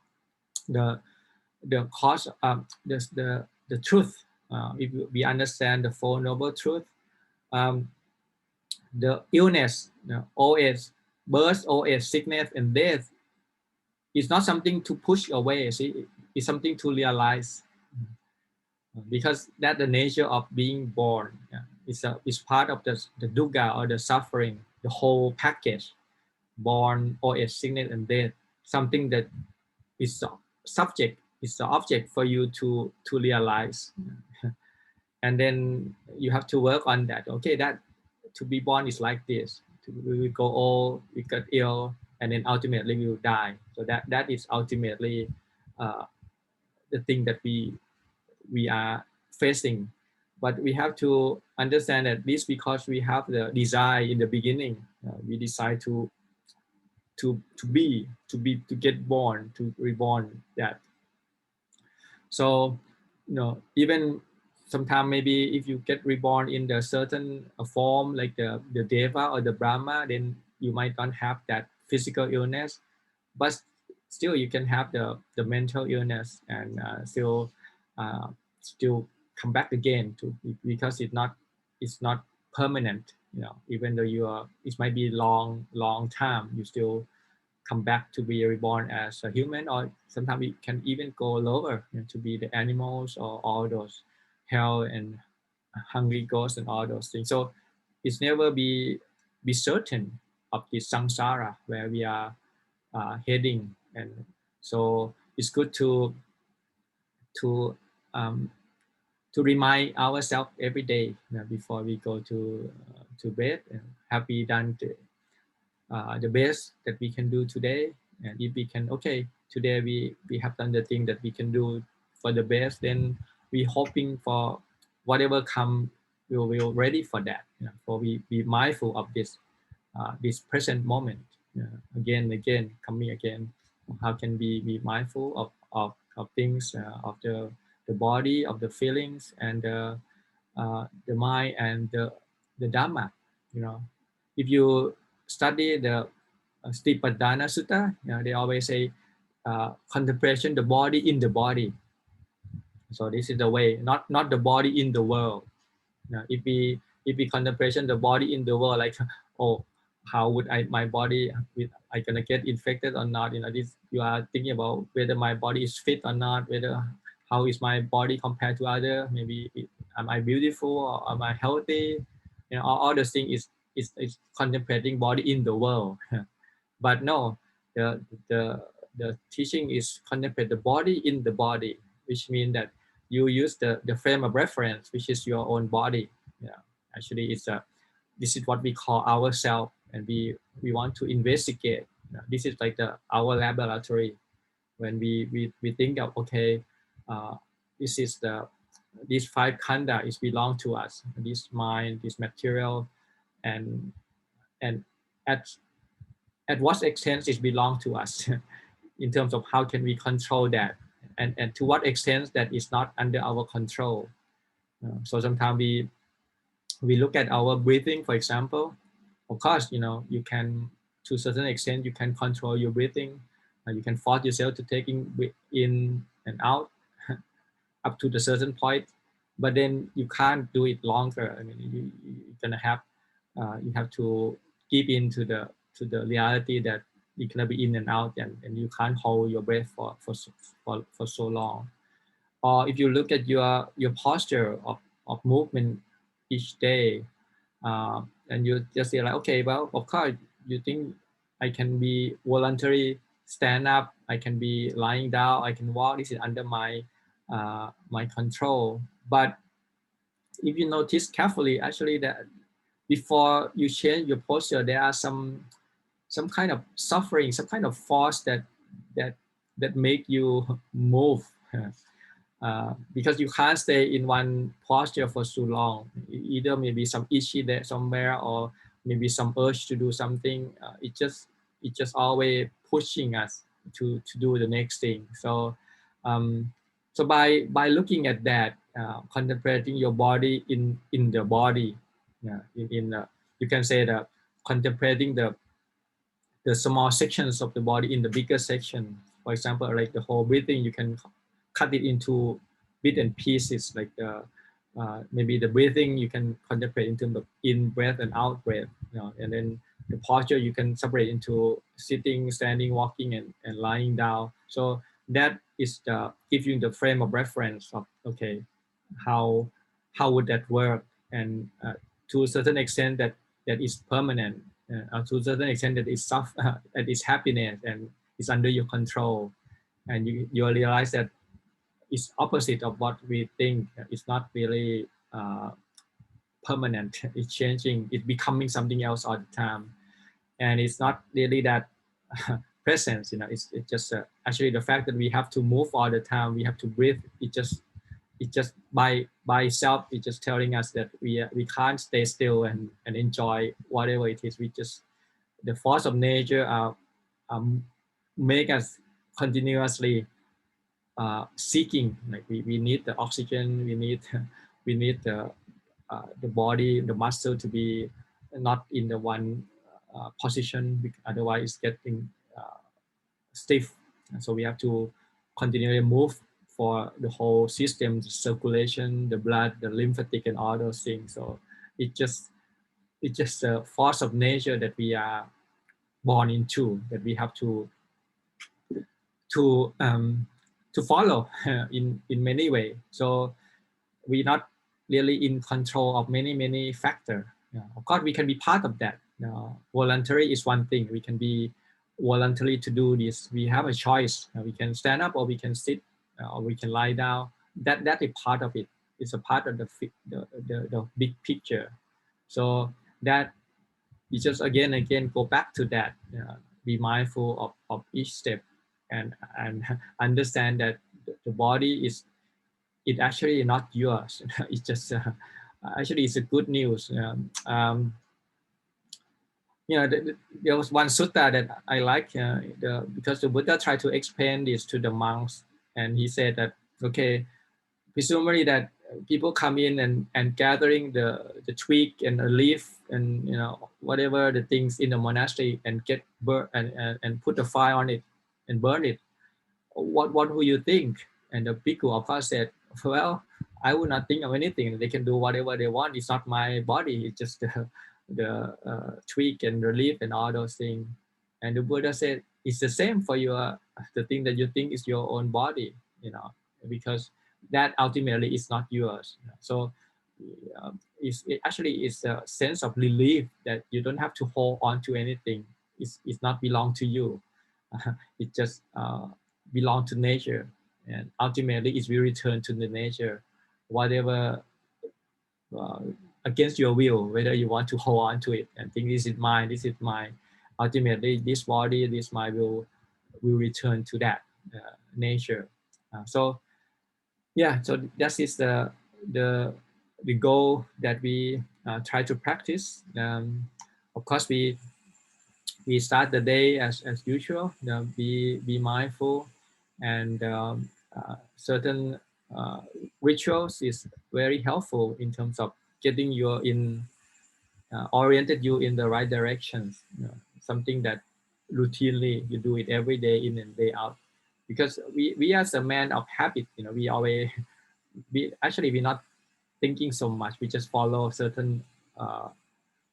the cause, the truth. If we understand the Four Noble Truths, the illness, old age, birth, old age, sickness, and death is not something to push away. See, it's something to realize, because that's the nature of being born. It's part of the dukkha, or the suffering, the whole package. Born, old age, sickness, and death. Something that is subject, is the object for you to realize. And then you have to work on that. Okay, that to be born is like this. We will go old, we get ill, and then ultimately we will die. So that is ultimately the thing that we are facing. But we have to understand that this, because we have the desire in the beginning, we decide to get born, to reborn that. So even sometimes maybe if you get reborn in the certain form, like the deva or the brahma, then you might not have that physical illness, but still you can have the mental illness, and still come back again because it's not permanent. Even though it might be long time, you still come back to be reborn as a human, or sometimes it can even go lower, to be the animals or all those hell and hungry ghosts and all those things. So it's never be certain of this samsara where we are heading, and so it's good to remind ourselves every day, before we go to bed. Have we done the best that we can do today? And if we can, okay, today we have done the thing that we can do for the best, then we hoping for whatever come, we'll ready for that. For we be mindful of this present moment, again and again, coming again. How can we be mindful of things, of the body, of the feelings, and the mind, and the Dhamma. If you study the Stipadana Sutta, they always say contemplation the body in the body. So this is the way, not the body in the world. If we contemplation the body in the world, like, oh, how would my body, I gonna get infected or not? This, you are thinking about whether my body is fit or not, whether how is my body compared to other, maybe am I beautiful or am I healthy? All the things is contemplating body in the world. But no, the teaching is contemplate the body in the body, which means that you use the frame of reference, which is your own body. Actually, this is what we call ourself, and we want to investigate. This is like our laboratory. When we think of, okay, this is these five khanda is belong to us, this mind, this material, and at what extent it belong to us in terms of how can we control that, and to what extent that is not under our control. So sometimes we look at our breathing, for example. Of course, you can, to a certain extent, you can control your breathing. You can force yourself to taking in and out up to the certain point, but then you can't do it longer. I mean, you're gonna have you have to give in to the reality that you're gonna be in and out, and you can't hold your breath for so long. Or if you look at your posture of movement each day, and you just say like, okay, well, of course, you think I can be voluntary stand up, I can be lying down, I can walk. This is under my control. But if you notice carefully, actually, that before you change your posture, there are some kind of suffering, some kind of force that make you move. Because you can't stay in one posture for so long. Either maybe some itchy there somewhere, or maybe some urge to do something. It just always pushing us to do the next thing. So so by looking at that, contemplating your body in the body, you can say that contemplating the small sections of the body in the bigger section. For example, like the whole breathing, you can cut it into bits and pieces. Like maybe the breathing, you can contemplate into the in breath and out breath. And then the posture, you can separate into sitting, standing, walking, and lying down. So that is give you the frame of reference of, okay, how would that work? And to a certain extent, that is permanent. To a certain extent, that is that is happiness and is under your control. And you realize that it's opposite of what we think. It's not really permanent. It's changing. It's becoming something else all the time, and it's not really that presence. It's just actually the fact that we have to move all the time. We have to breathe. It just by itself. It's just telling us that we can't stay still and enjoy whatever it is. We just, the force of nature make us continuously seeking. Like we need the oxygen, we need the body, the muscle to be not in the one position, otherwise it's getting stiff. And so we have to continually move for the whole system, the circulation, the blood, the lymphatic, and all those things. So it's just a force of nature that we are born into, that we have to follow in many ways. So we not really in control of many factors. Of course, we can be part of that. Voluntary is one thing. We can be voluntary to do this. We have a choice. We can stand up, or we can sit, or we can lie down. That is part of it. It's a part of the big picture. So that we just again go back to that. Be mindful of each step, and understand that the body is, it actually not yours. It's just actually it's a good news. There was one sutta that I like, because the Buddha tried to explain this to the monks, and he said that, okay, presumably that people come in and gathering the twig and a leaf and whatever the things in the monastery and get burn and put the fire on it and burn it. What do you think? And the bhikkhu of us said, well, I would not think of anything. They can do whatever they want. It's not my body. It's just the twig and the leaf and all those things. And the Buddha said, it's the same for the thing that you think is your own body, because that ultimately is not yours. So it actually is a sense of relief that you don't have to hold on to anything. It's not belong to you. It just belong to nature, and ultimately it will return to the nature, whatever against your will, whether you want to hold on to it and think this is mine. Ultimately, this body, this mind will return to that nature. So that is the goal that we try to practice. Of course, we start the day as usual. Be mindful, and certain rituals is very helpful in terms of getting you oriented you in the right directions. Something that routinely you do it every day, in and day out, because we as a man of habit, we always we're not thinking so much. We just follow certain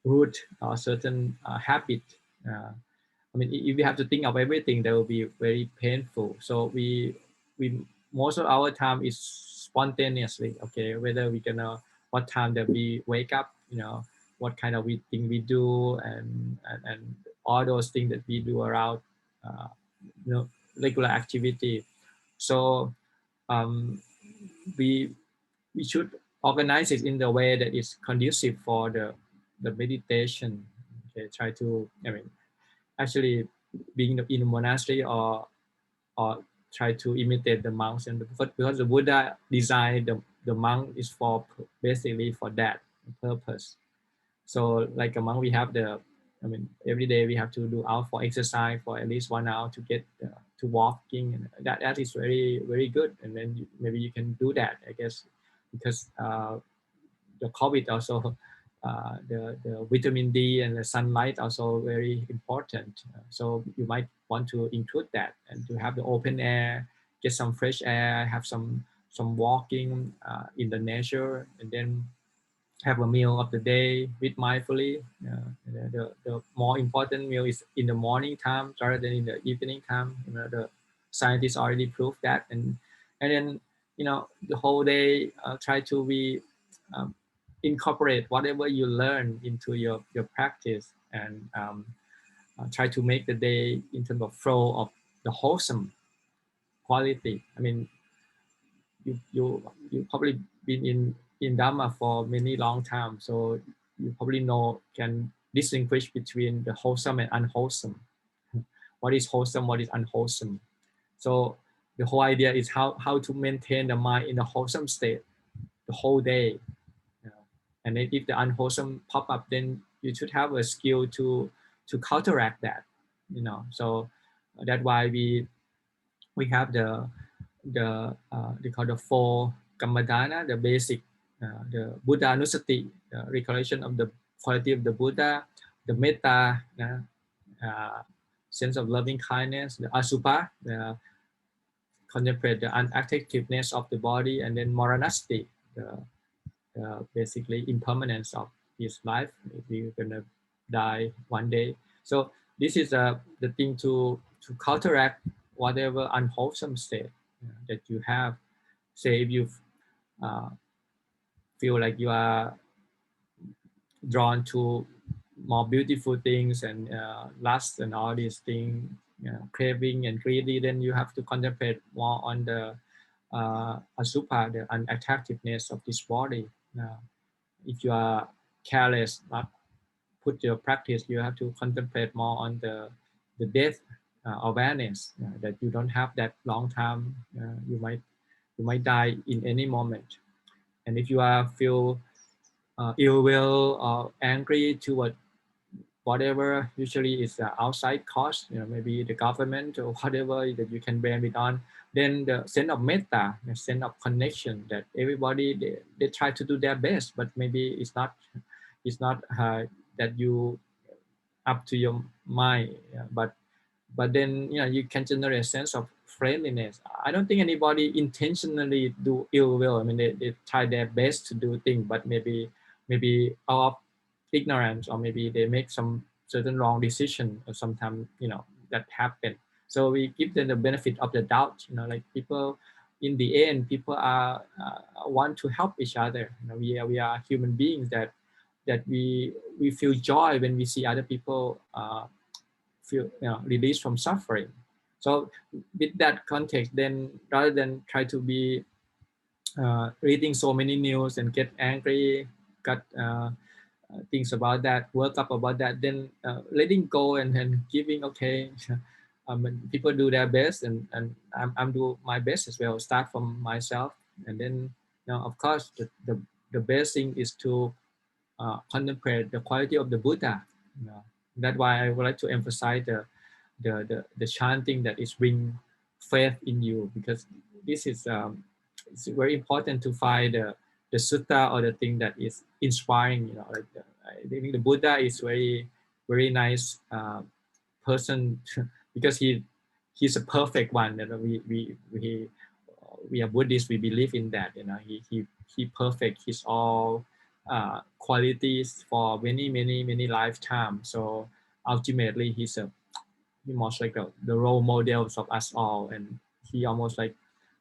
route or certain habit. If you have to think of everything, that will be very painful. So we most of our time is spontaneously. Okay, whether we gonna what time that we wake up, what kind of thing we do, and all those things that we do around, regular activity. So we should organize it in the way that is conducive for the meditation. Okay, try to actually being in a monastery or try to imitate the monks, and because the Buddha designed the monk is for basically for that purpose. So like a monk, we have every day we have to do out for exercise for at least 1 hour to get to walking, and that is very, very good. And then maybe you can do that, I guess, because the COVID also, the vitamin D and the sunlight also very important. So you might want to include that, and to have the open air, get some fresh air, have some walking in the nature, and then have a meal of the day with mindfully. The more important meal is in the morning time rather than in the evening time. The scientists already proved that, and then the whole day try to be incorporate whatever you learn into your practice, and try to make the day in terms of flow of the wholesome quality. You probably been in Dhamma for many long time, so you probably can distinguish between the wholesome and unwholesome. What is wholesome, what is unwholesome. So the whole idea is how to maintain the mind in a wholesome state the whole day. And then if the unwholesome pop up, then you should have a skill to counteract that. So that's why we have they call the 4 Kammadana, the basic, the Buddha Nusati, the recollection of the quality of the Buddha, the Metta, sense of loving kindness, the Asubha, the contemplate the unattentiveness of the body, and then Maranasti, basically impermanence of his life. We're gonna die one day. So this is the thing to counteract whatever unwholesome state that you have. Say if you've feel like you are drawn to more beautiful things and lust and all these things, craving and greedy, then you have to concentrate more on the asubha, the unattractiveness of this body. If you are careless, not put your practice, you have to concentrate more on the death awareness, that you don't have that long time. You might die in any moment. And if you are feel ill will or angry toward whatever, usually is the outside cause, maybe the government or whatever that you can blame it on, then the sense of metta, the sense of connection, that everybody they try to do their best, but maybe it's not that you up to your mind, but then you can generate a sense of friendliness. I don't think anybody intentionally do ill will. I mean, they try their best to do things, but maybe out of ignorance, or maybe they make some certain wrong decision, or sometimes that happen. So we give them the benefit of the doubt. Like people, in the end, people are want to help each other. We are human beings that we feel joy when we see other people feel released from suffering. So with that context, then rather than try to be reading so many news and get angry, got things about that, work up about that, then letting go and giving, okay, people do their best, and I'm do my best as well. Start from myself, and then of course the best thing is to contemplate the quality of the Buddha. That's why I would like to emphasize the chanting that is bring faith in you, because this is it's very important to find the sutta or the thing that is inspiring. Like I think the Buddha is very nice person because he's a perfect one. We are Buddhists. We believe in that. He perfect. He's all qualities for many lifetimes. So ultimately, he almost like the role models of us all, and he almost like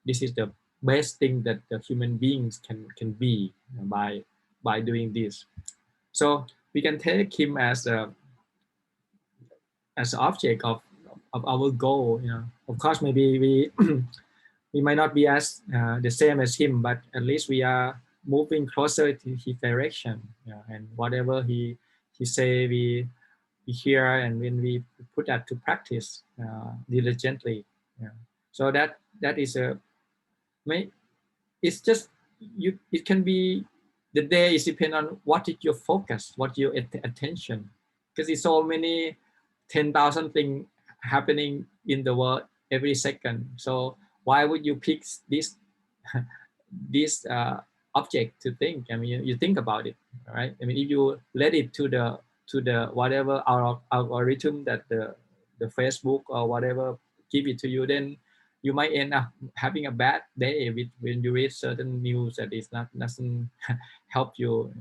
this is the best thing that the human beings can be by doing this. So we can take him as an object of our goal. Of course, maybe we we might not be as the same as him, but at least we are moving closer to his direction. And whatever he say, we hear, and when we put that to practice diligently. So that is it's just it can be, the day is depend on what is your focus, what your attention, because it's so many 10,000 things happening in the world every second. So why would you pick this this object to think? I mean, you think about it, right? I mean, if you let it to the whatever our algorithm that the Facebook or whatever give it to you, then you might end up having a bad day when you read certain news that is doesn't help you.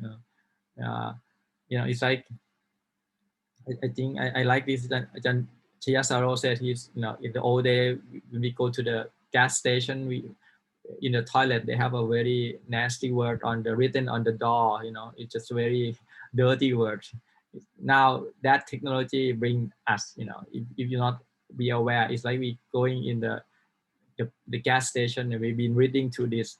It's like I think I like this. Ajahn Chayasaro said he's in the old day when we go to the gas station, we in the toilet they have a very nasty word written on the door. It's just very dirty word. Now that technology bring us, if you're not be aware, it's like we going in the gas station, and we've been reading to this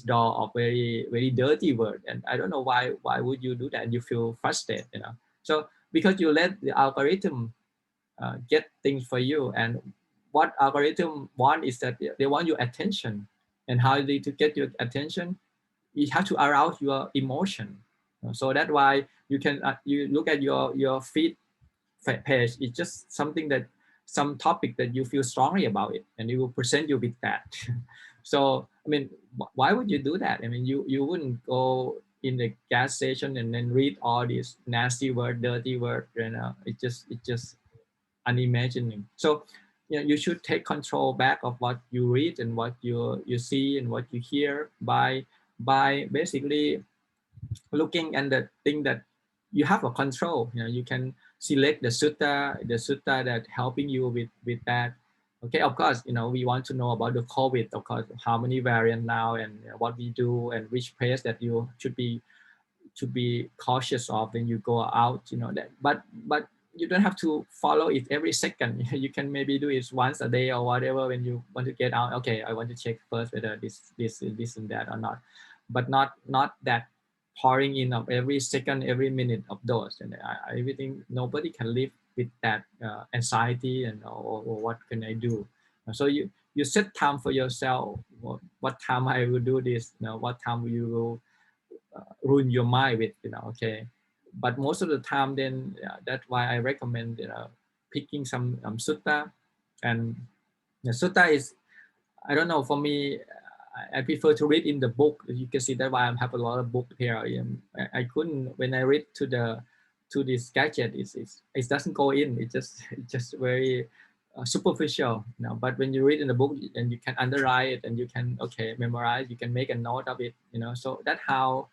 door of very dirty word, and I don't know why would you do that. You feel frustrated, so because you let the algorithm get things for you, and what algorithm want is that they want your attention, and how they to get your attention, you have to arouse your emotion. So that's why you can you look at your feed page. It's just something that some topic that you feel strongly about it, and it will present you with that. So I mean, why would you do that? I mean, you wouldn't go in the gas station and then read all these nasty word, dirty word. It's just unimagining. So you should take control back of what you read and what you see and what you hear by basically looking at the thing that you have a control. You can select the sutta that helping you with that, Okay, of course, we want to know about the COVID, of course, how many variants now, and what we do, and which place that you should be cautious of when you go out, that. But you don't have to follow it every second. You can maybe do it once a day or whatever when you want to get out. Okay, I want to check first whether this and that or not, but not that pouring in of every second, every minute of those. And I really think nobody can live with that anxiety and or what can I do. So you set time for yourself. What time I will do this? What time you will ruin your mind with. Okay, but most of the time, then that's why I recommend picking some sutta, and the sutta is, I don't know, for me, I prefer to read in the book. You can see that why I have a lot of book here. I couldn't, when I read to this gadget, it doesn't go in. It's just very superficial. But when you read in the book and you can underline it and you can memorize, you can make a note of it. So that's how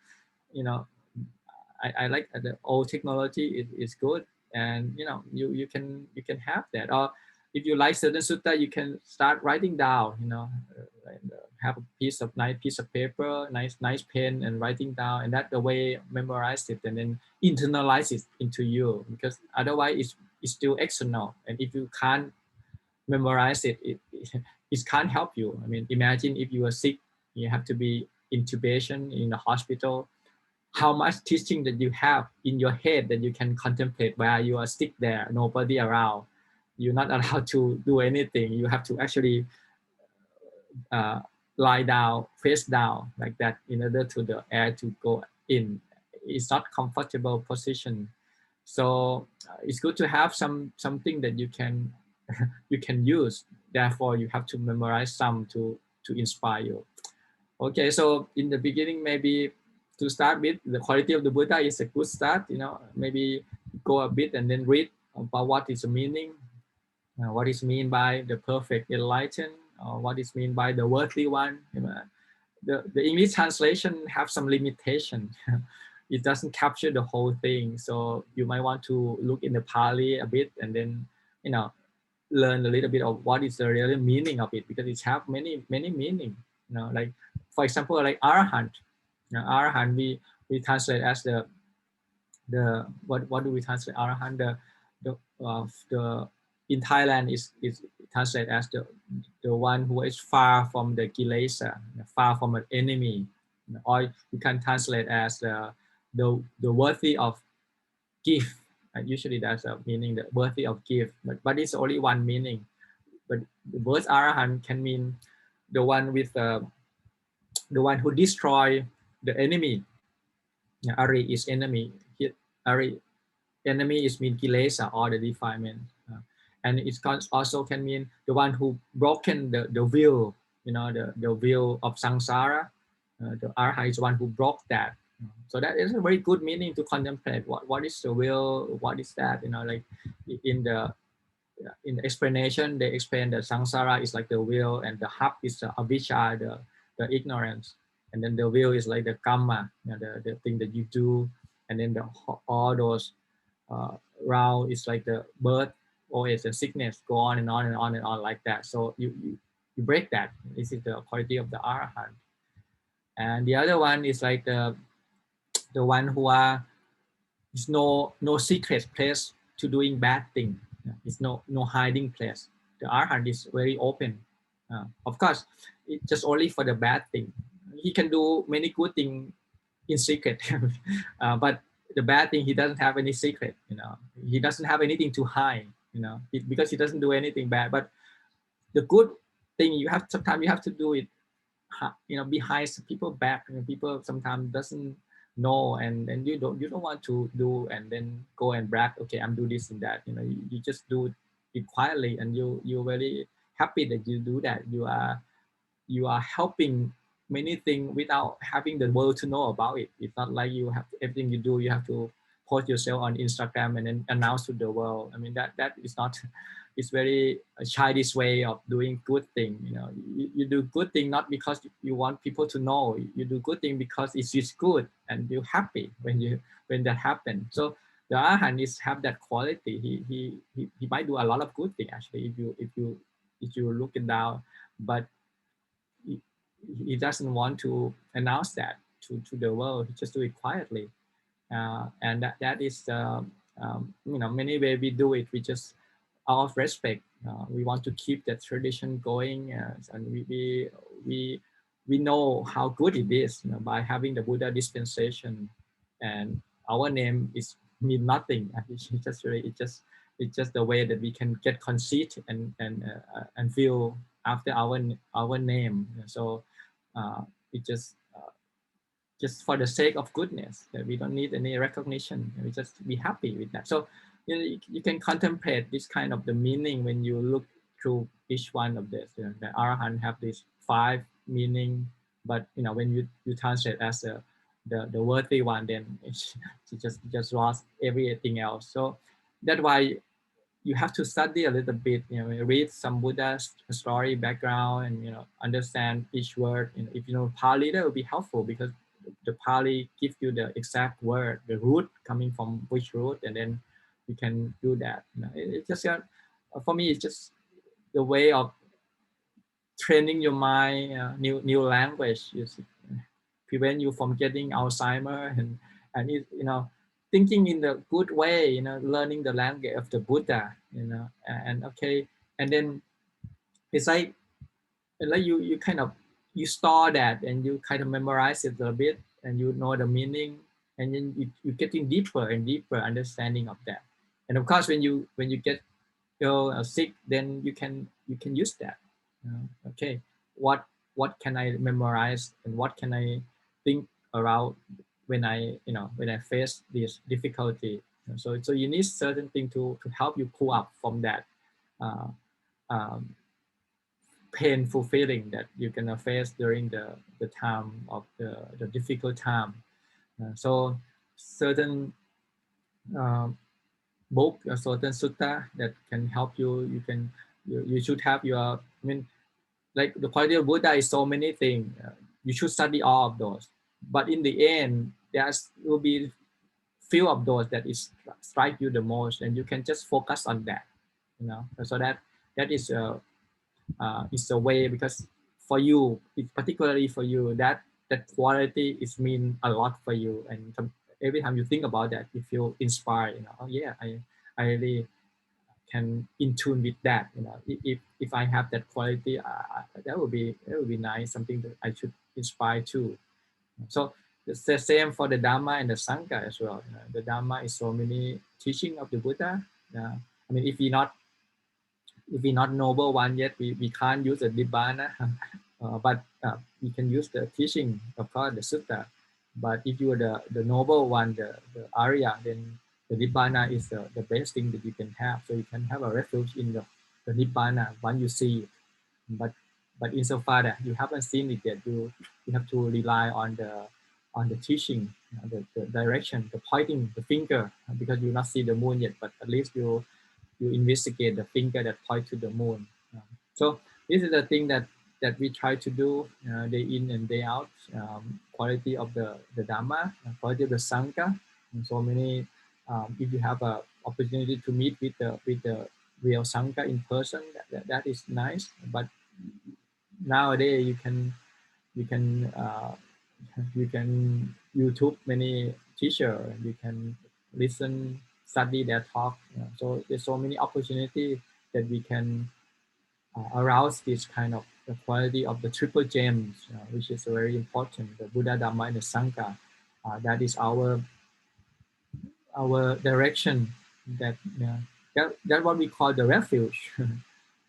I like the old technology is good, and you can have that. Or if you like certain sutta, you can start writing down. And, have a nice piece of paper, nice pen, and writing down, and that the way memorize it and then internalize it into you, because otherwise it's still external, and if you can't memorize it can't help you. I mean, imagine if you are sick, you have to be intubation in the hospital. How much teaching that you have in your head that you can contemplate while you are sick there, nobody around. You're not allowed to do anything. You have to actually lie down, face down like that in order to the air to go in. It's not comfortable position. So it's good to have something that you can you can use. Therefore, you have to memorize some to inspire you. Okay, so in the beginning, maybe to start with, the quality of the Buddha is a good start. Maybe go a bit and then read about what is the meaning, what is mean by the perfect enlightened, or what is mean by the worthy one. The English translation have some limitation. It doesn't capture the whole thing. So you might want to look in the Pali a bit and then, learn a little bit of what is the real meaning of it, because it have many meaning. Like for example, like Arahant. Arahant we translate as the what do we translate Arahant? The in Thailand is translated as the one who is far from the kilesa, far from an enemy, or you can translate as the worthy of gift. Usually that's a meaning, the worthy of gift, but it's only one meaning. But the word Arahant can mean the one with the one who destroy the enemy. Ari is enemy. Ari enemy is mean kilesa or the defilement, and it also can mean the one who broken the wheel, the wheel of samsara. The Arhat is one who broke that. So that is a very good meaning to contemplate. What is the will? What is that? Like in the explanation, they explain that samsara is like the will, and the hap is the avijja, the ignorance, and then the will is like the karma, the thing that you do, and then all those round is like the birth, or it's a sickness, go on and on and on and on like that. So you break that. This is the quality of the Arahant. And the other one is like the one who is no secret place to doing bad thing. It's no hiding place. The Arahant is very open. Of course, it's just only for the bad thing. He can do many good things in secret, but the bad thing, he doesn't have any secret. He doesn't have anything to hide. Because he doesn't do anything bad. But the good thing, sometimes you have to do it behind people back. People sometimes doesn't know, and you don't want to do, and then go and brag, okay, I'm doing this and that. You just do it quietly, and you're very happy that you do that. You are helping many things without having the world to know about it. It's not like you have everything you do, you have to post yourself on Instagram and then announce to the world. I mean, that is not, it's very a childish way of doing good thing. You do good thing not because you want people to know. You do good thing because it's just good, and you're happy when that happens. So the Arahant is have that quality. He might do a lot of good thing actually if you if you look it down, but he doesn't want to announce that to the world. He just do it quietly, and that is many ways we do it. We just out of respect, we want to keep that tradition going, and we know how good it is, by having the Buddha dispensation, and our name is mean nothing. It's just the way that we can get conceit and feel after our name. So it just for the sake of goodness, that we don't need any recognition. We just be happy with that. So you can contemplate this kind of the meaning when you look through each one of this. The Arahant have these 5 meaning, but when you translate as the worthy one, then it just lost everything else. So that's why you have to study a little bit, read some Buddha story background, and understand each word. If you know Pali, that would be helpful, because the Pali gives you the exact word, the root coming from which root, and then you can do that. It's just for me, it's just the way of training your mind, new language. Prevent you from getting Alzheimer, and thinking in the good way, learning the language of the Buddha, and okay, and then it's like you kind of you store that, and you kind of memorize it a little bit, and you know the meaning, and then you're getting deeper and deeper understanding of that. And of course, when you get sick, then you can use that. Okay, what can I memorize, and what can I think around when I face this difficulty. So you need certain thing to help you pull up from that uh, um, painful feeling that you're gonna face during the time of the difficult time. So certain book, a certain sutta that can help you. You should have your, I mean, like the quality of Buddha is so many things. You should study all of those, but in the end, there will be few of those that is strike you the most, and you can just focus on that. So that is a way, because for you, particularly for you, that quality is mean a lot for you, and every time you think about that, you feel inspired. Oh yeah, I really can in tune with that. If I have that quality, that would be nice, something that I should inspire too. So it's the same for the Dhamma and the Sangha as well. The Dhamma is so many teaching of the Buddha. I mean, if we not noble one yet, we can't use the Nibbana, but we can use the teaching, of course, the Sutta. But if you are the noble one, the Arya, then the Nibbana is the best thing that you can have. So you can have a refuge in the Nibbana when you see it. But insofar that you haven't seen it yet, you have to rely on the teaching, the direction, the pointing, the finger, because you not see the moon yet, but at least you investigate the finger that point to the moon. So this is the thing that we try to do day in and day out. Quality of the Dhamma, quality of the Sangha, and so many. If you have a opportunity to meet with the real Sangha in person, that is nice. But nowadays you can YouTube many teacher, you can listen, study their talk. So there's so many opportunity that we can arouse this kind of the quality of the triple gems, which is very important, the Buddha, Dhamma, and the Sangha. That is our direction. That what we call the refuge.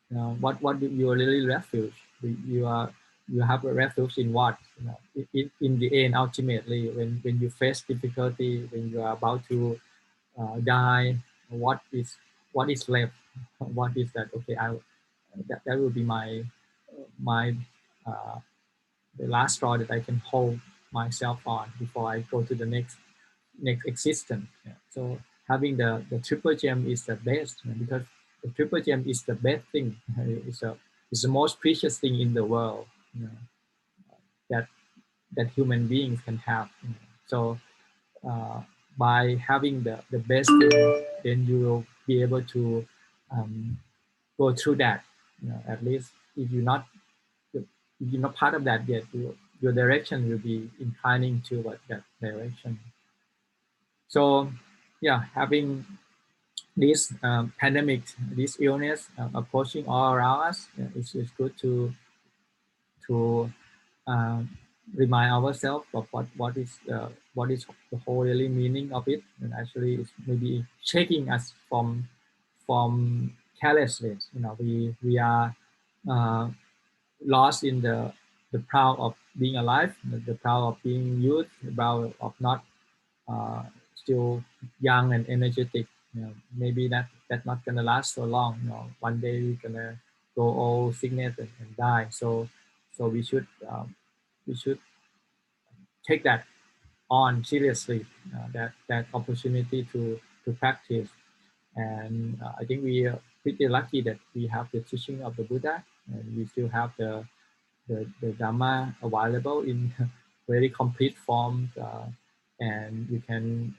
What you are really refuge? You have a refuge in what? In the end, ultimately, when you face difficulty, when you are about to die, what is left? What is that? Okay, that will be my uh, the last straw that I can hold myself on before I go to the next existence. So having the triple gem is the best, because the triple gem is the best thing. It's the most precious thing in the world, that human beings can have. So by having the best thing, then you will be able to go through that At least if you're not part of that yet, your direction will be inclining toward that direction. So yeah, having this pandemic, this illness approaching all around us, it's good to remind ourselves of what is the whole really meaning of it, and actually it's maybe shaking us from carelessness. We are lost in the proud of being alive, the proud of being youth, the proud of not still young and energetic. Maybe that's not gonna last so long. One day we're gonna go old, sickness, and die. So we should take that on seriously. That opportunity to practice. And I think we are pretty lucky that we have the teaching of the Buddha, and we still have the Dhamma available in very complete form, and you can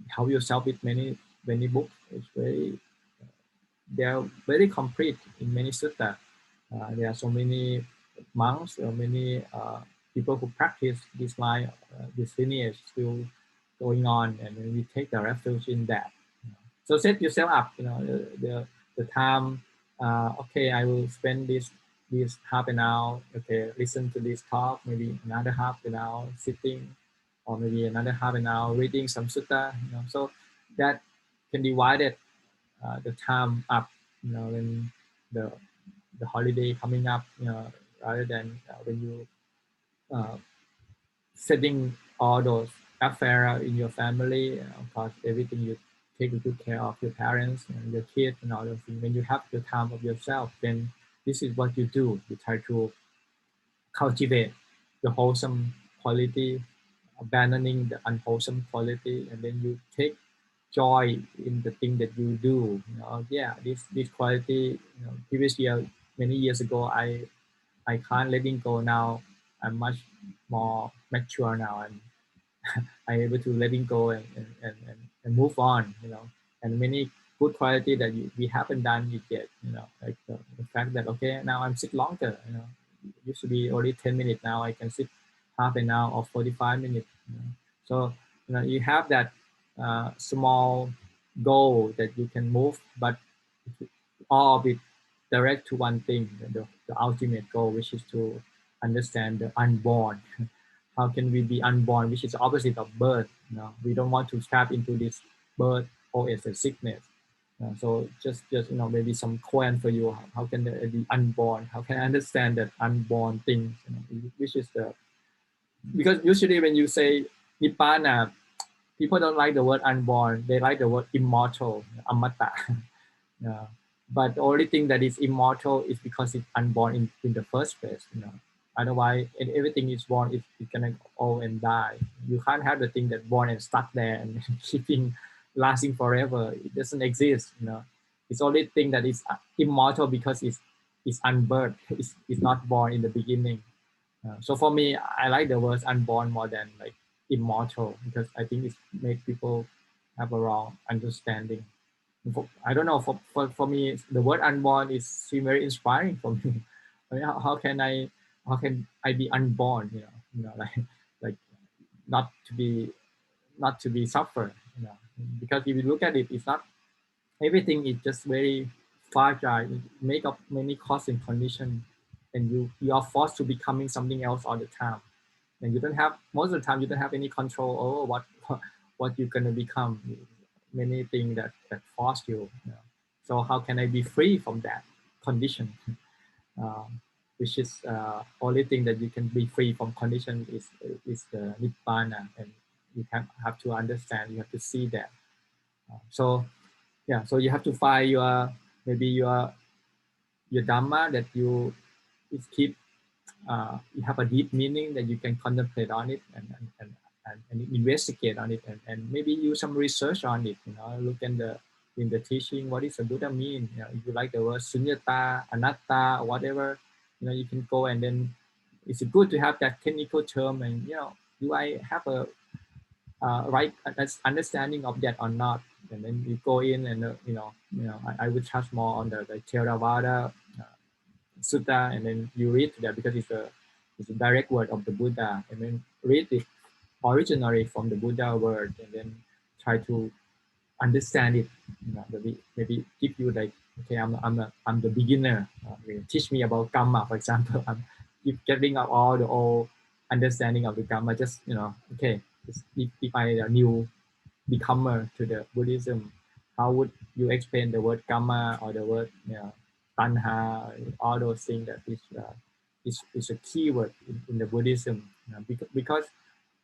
help yourself with many books. They are very complete in many sutta. There are so many monks or many people who practice this line, this lineage still going on, and we take the refuge in that. So set yourself up, the time. Okay, I will spend this half an hour. Okay, listen to this talk. Maybe another half an hour sitting, or maybe another half an hour reading some sutta. So that can divide it, the time up. When the holiday coming up, rather than when you setting all those affairs in your family. Of course, everything you take good care of your parents and your kids and all those things. When you have the time of yourself, then this is what you do. You try to cultivate the wholesome quality, abandoning the unwholesome quality, and then you take joy in the thing that you do. This quality. Previous year, many years ago, I can't letting go. Now I'm much more mature now, and I'm able to letting go and move on. And many good quality that we haven't done it yet. Like the fact that okay, now I'm sit longer. It used to be only 10 minutes. Now I can sit half an hour or 45 minutes. So you have that small goal that you can move, but all of it direct to one thing, the ultimate goal, which is to understand the unborn. How can we be unborn, which is the opposite of birth? We don't want to tap into this birth or as a sickness. So just maybe some coin for you. How can they be unborn? How can I understand that unborn things? Which is because usually when you say nibbana, people don't like the word unborn. They like the word immortal, amata. But the only thing that is immortal is because it's unborn in the first place. Otherwise, everything is born, it's gonna go and die. You can't have the thing that born and stuck there and keeping lasting forever. It doesn't exist. It's only thing that is immortal because it's unbirthed. It's not born in the beginning. So for me, I like the word unborn more than like immortal, because I think it makes people have a wrong understanding. I don't know, for me, the word unborn is seem very inspiring for me. I mean, how can I be unborn? Like not to be suffer. Because if you look at it, it's not everything is just very fragile. It make up many cause and condition, and you are forced to becoming something else all the time. And you don't have, most of the time you don't have any control over what you're gonna become. Many things that force you. So how can I be free from that condition? Which is only thing that you can be free from condition is the nibbana, and you have to understand. You have to see that. So you have to find your dhamma that you keep. You have a deep meaning that you can contemplate on it and investigate on it, and maybe use some research on it. Look in the teaching, what does the Buddha mean? If you like the word sunyata, anatta, or whatever, you can go, and then it's good to have that technical term, and do I have a right understanding of that or not? And then you go in, and I would touch more on the Theravada sutta, and then you read that because it's a direct word of the Buddha, and then read it originally from the Buddha word, and then try to understand it. Maybe give you like, okay, I'm the beginner. Teach me about karma, for example. I'm getting up all the old understanding of the karma. Just okay, if I a new becomer to the Buddhism, how would you explain the word karma or the word tanha, all those things that is a key word in the Buddhism, because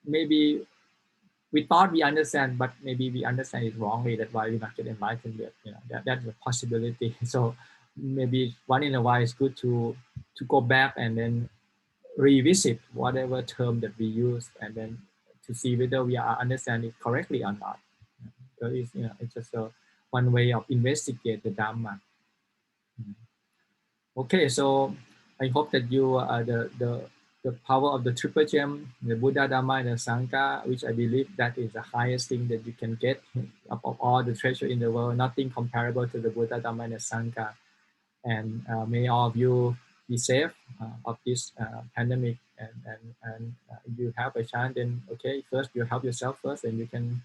maybe we thought we understand, but maybe we understand it wrongly. That's why we not get enlightened yet. That's a possibility. So maybe once in a while it's good to go back and then revisit whatever term that we use, and then to see whether we are understanding it correctly or not. So it's just one way of investigate the Dhamma. Okay, so I hope that you the power of the triple gem, the Buddha, Dhamma, and the Sangha, which I believe that is the highest thing that you can get of all the treasure in the world. Nothing comparable to the Buddha, Dhamma, and the Sangha. And may all of you be safe of this pandemic. And you have a chance, then okay, first you help yourself first, and you can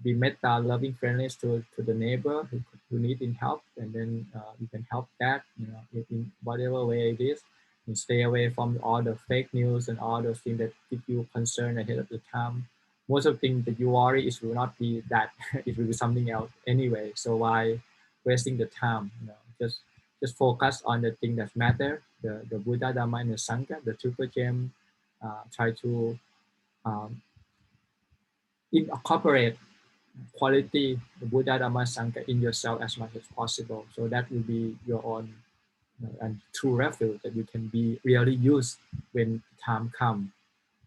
be metta, loving friendliness to the neighbor who need help, and then you can help that in whatever way it is, and stay away from all the fake news and all those things that give you concern ahead of the time. Most of the things that you worry is will not be that. It will be something else anyway. So why wasting the time? Just focus on the thing that matter, the Buddha, Dhamma, and the Sangha, the triple gem. Try to incorporate quality, the Buddha, Dhamma, Sangha in yourself as much as possible. So that will be your own and true refuge that you can be really used when time comes.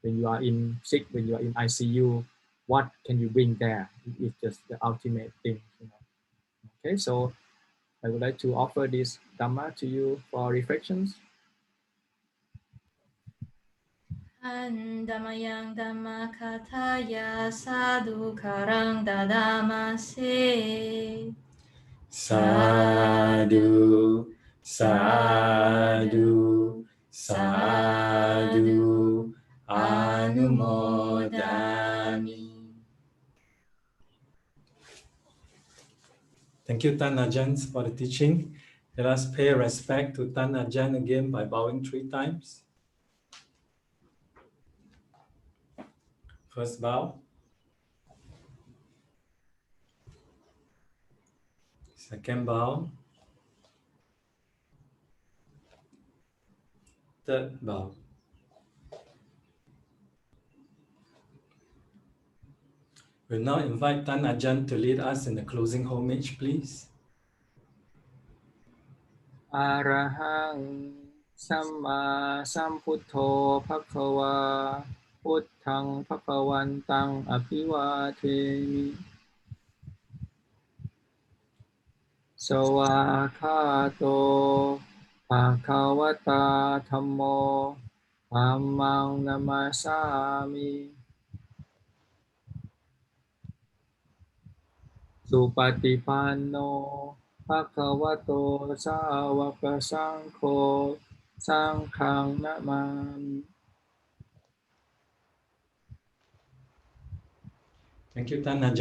When you are in sick, when you are in ICU, what can you bring there? It's just the ultimate thing. Okay, so I would like to offer this Dhamma to you for reflections. อันดัมยังดัมมะคาทายาสาธุคารังดาดามาเซ Sadhu, sadhu, sadhu, anumodami. Thank you, Tan Ajahn, for the teaching. Let us pay respect to Tan Ajahn again by bowing 3 times. First bow. Second bow. Third bow. We'll now invite Tan Ajahn to lead us in the closing homage, please. Arahang Samma Sambuddho Bhagava Buddhang Bhagavantang Abhivademi Sawakkato Bhagavata Dhammo Dhammang Namasami Supatipanno Bhagavato Sāvaka Saṅkho Saṅghang Namami. Thank you, Tan Ajahn.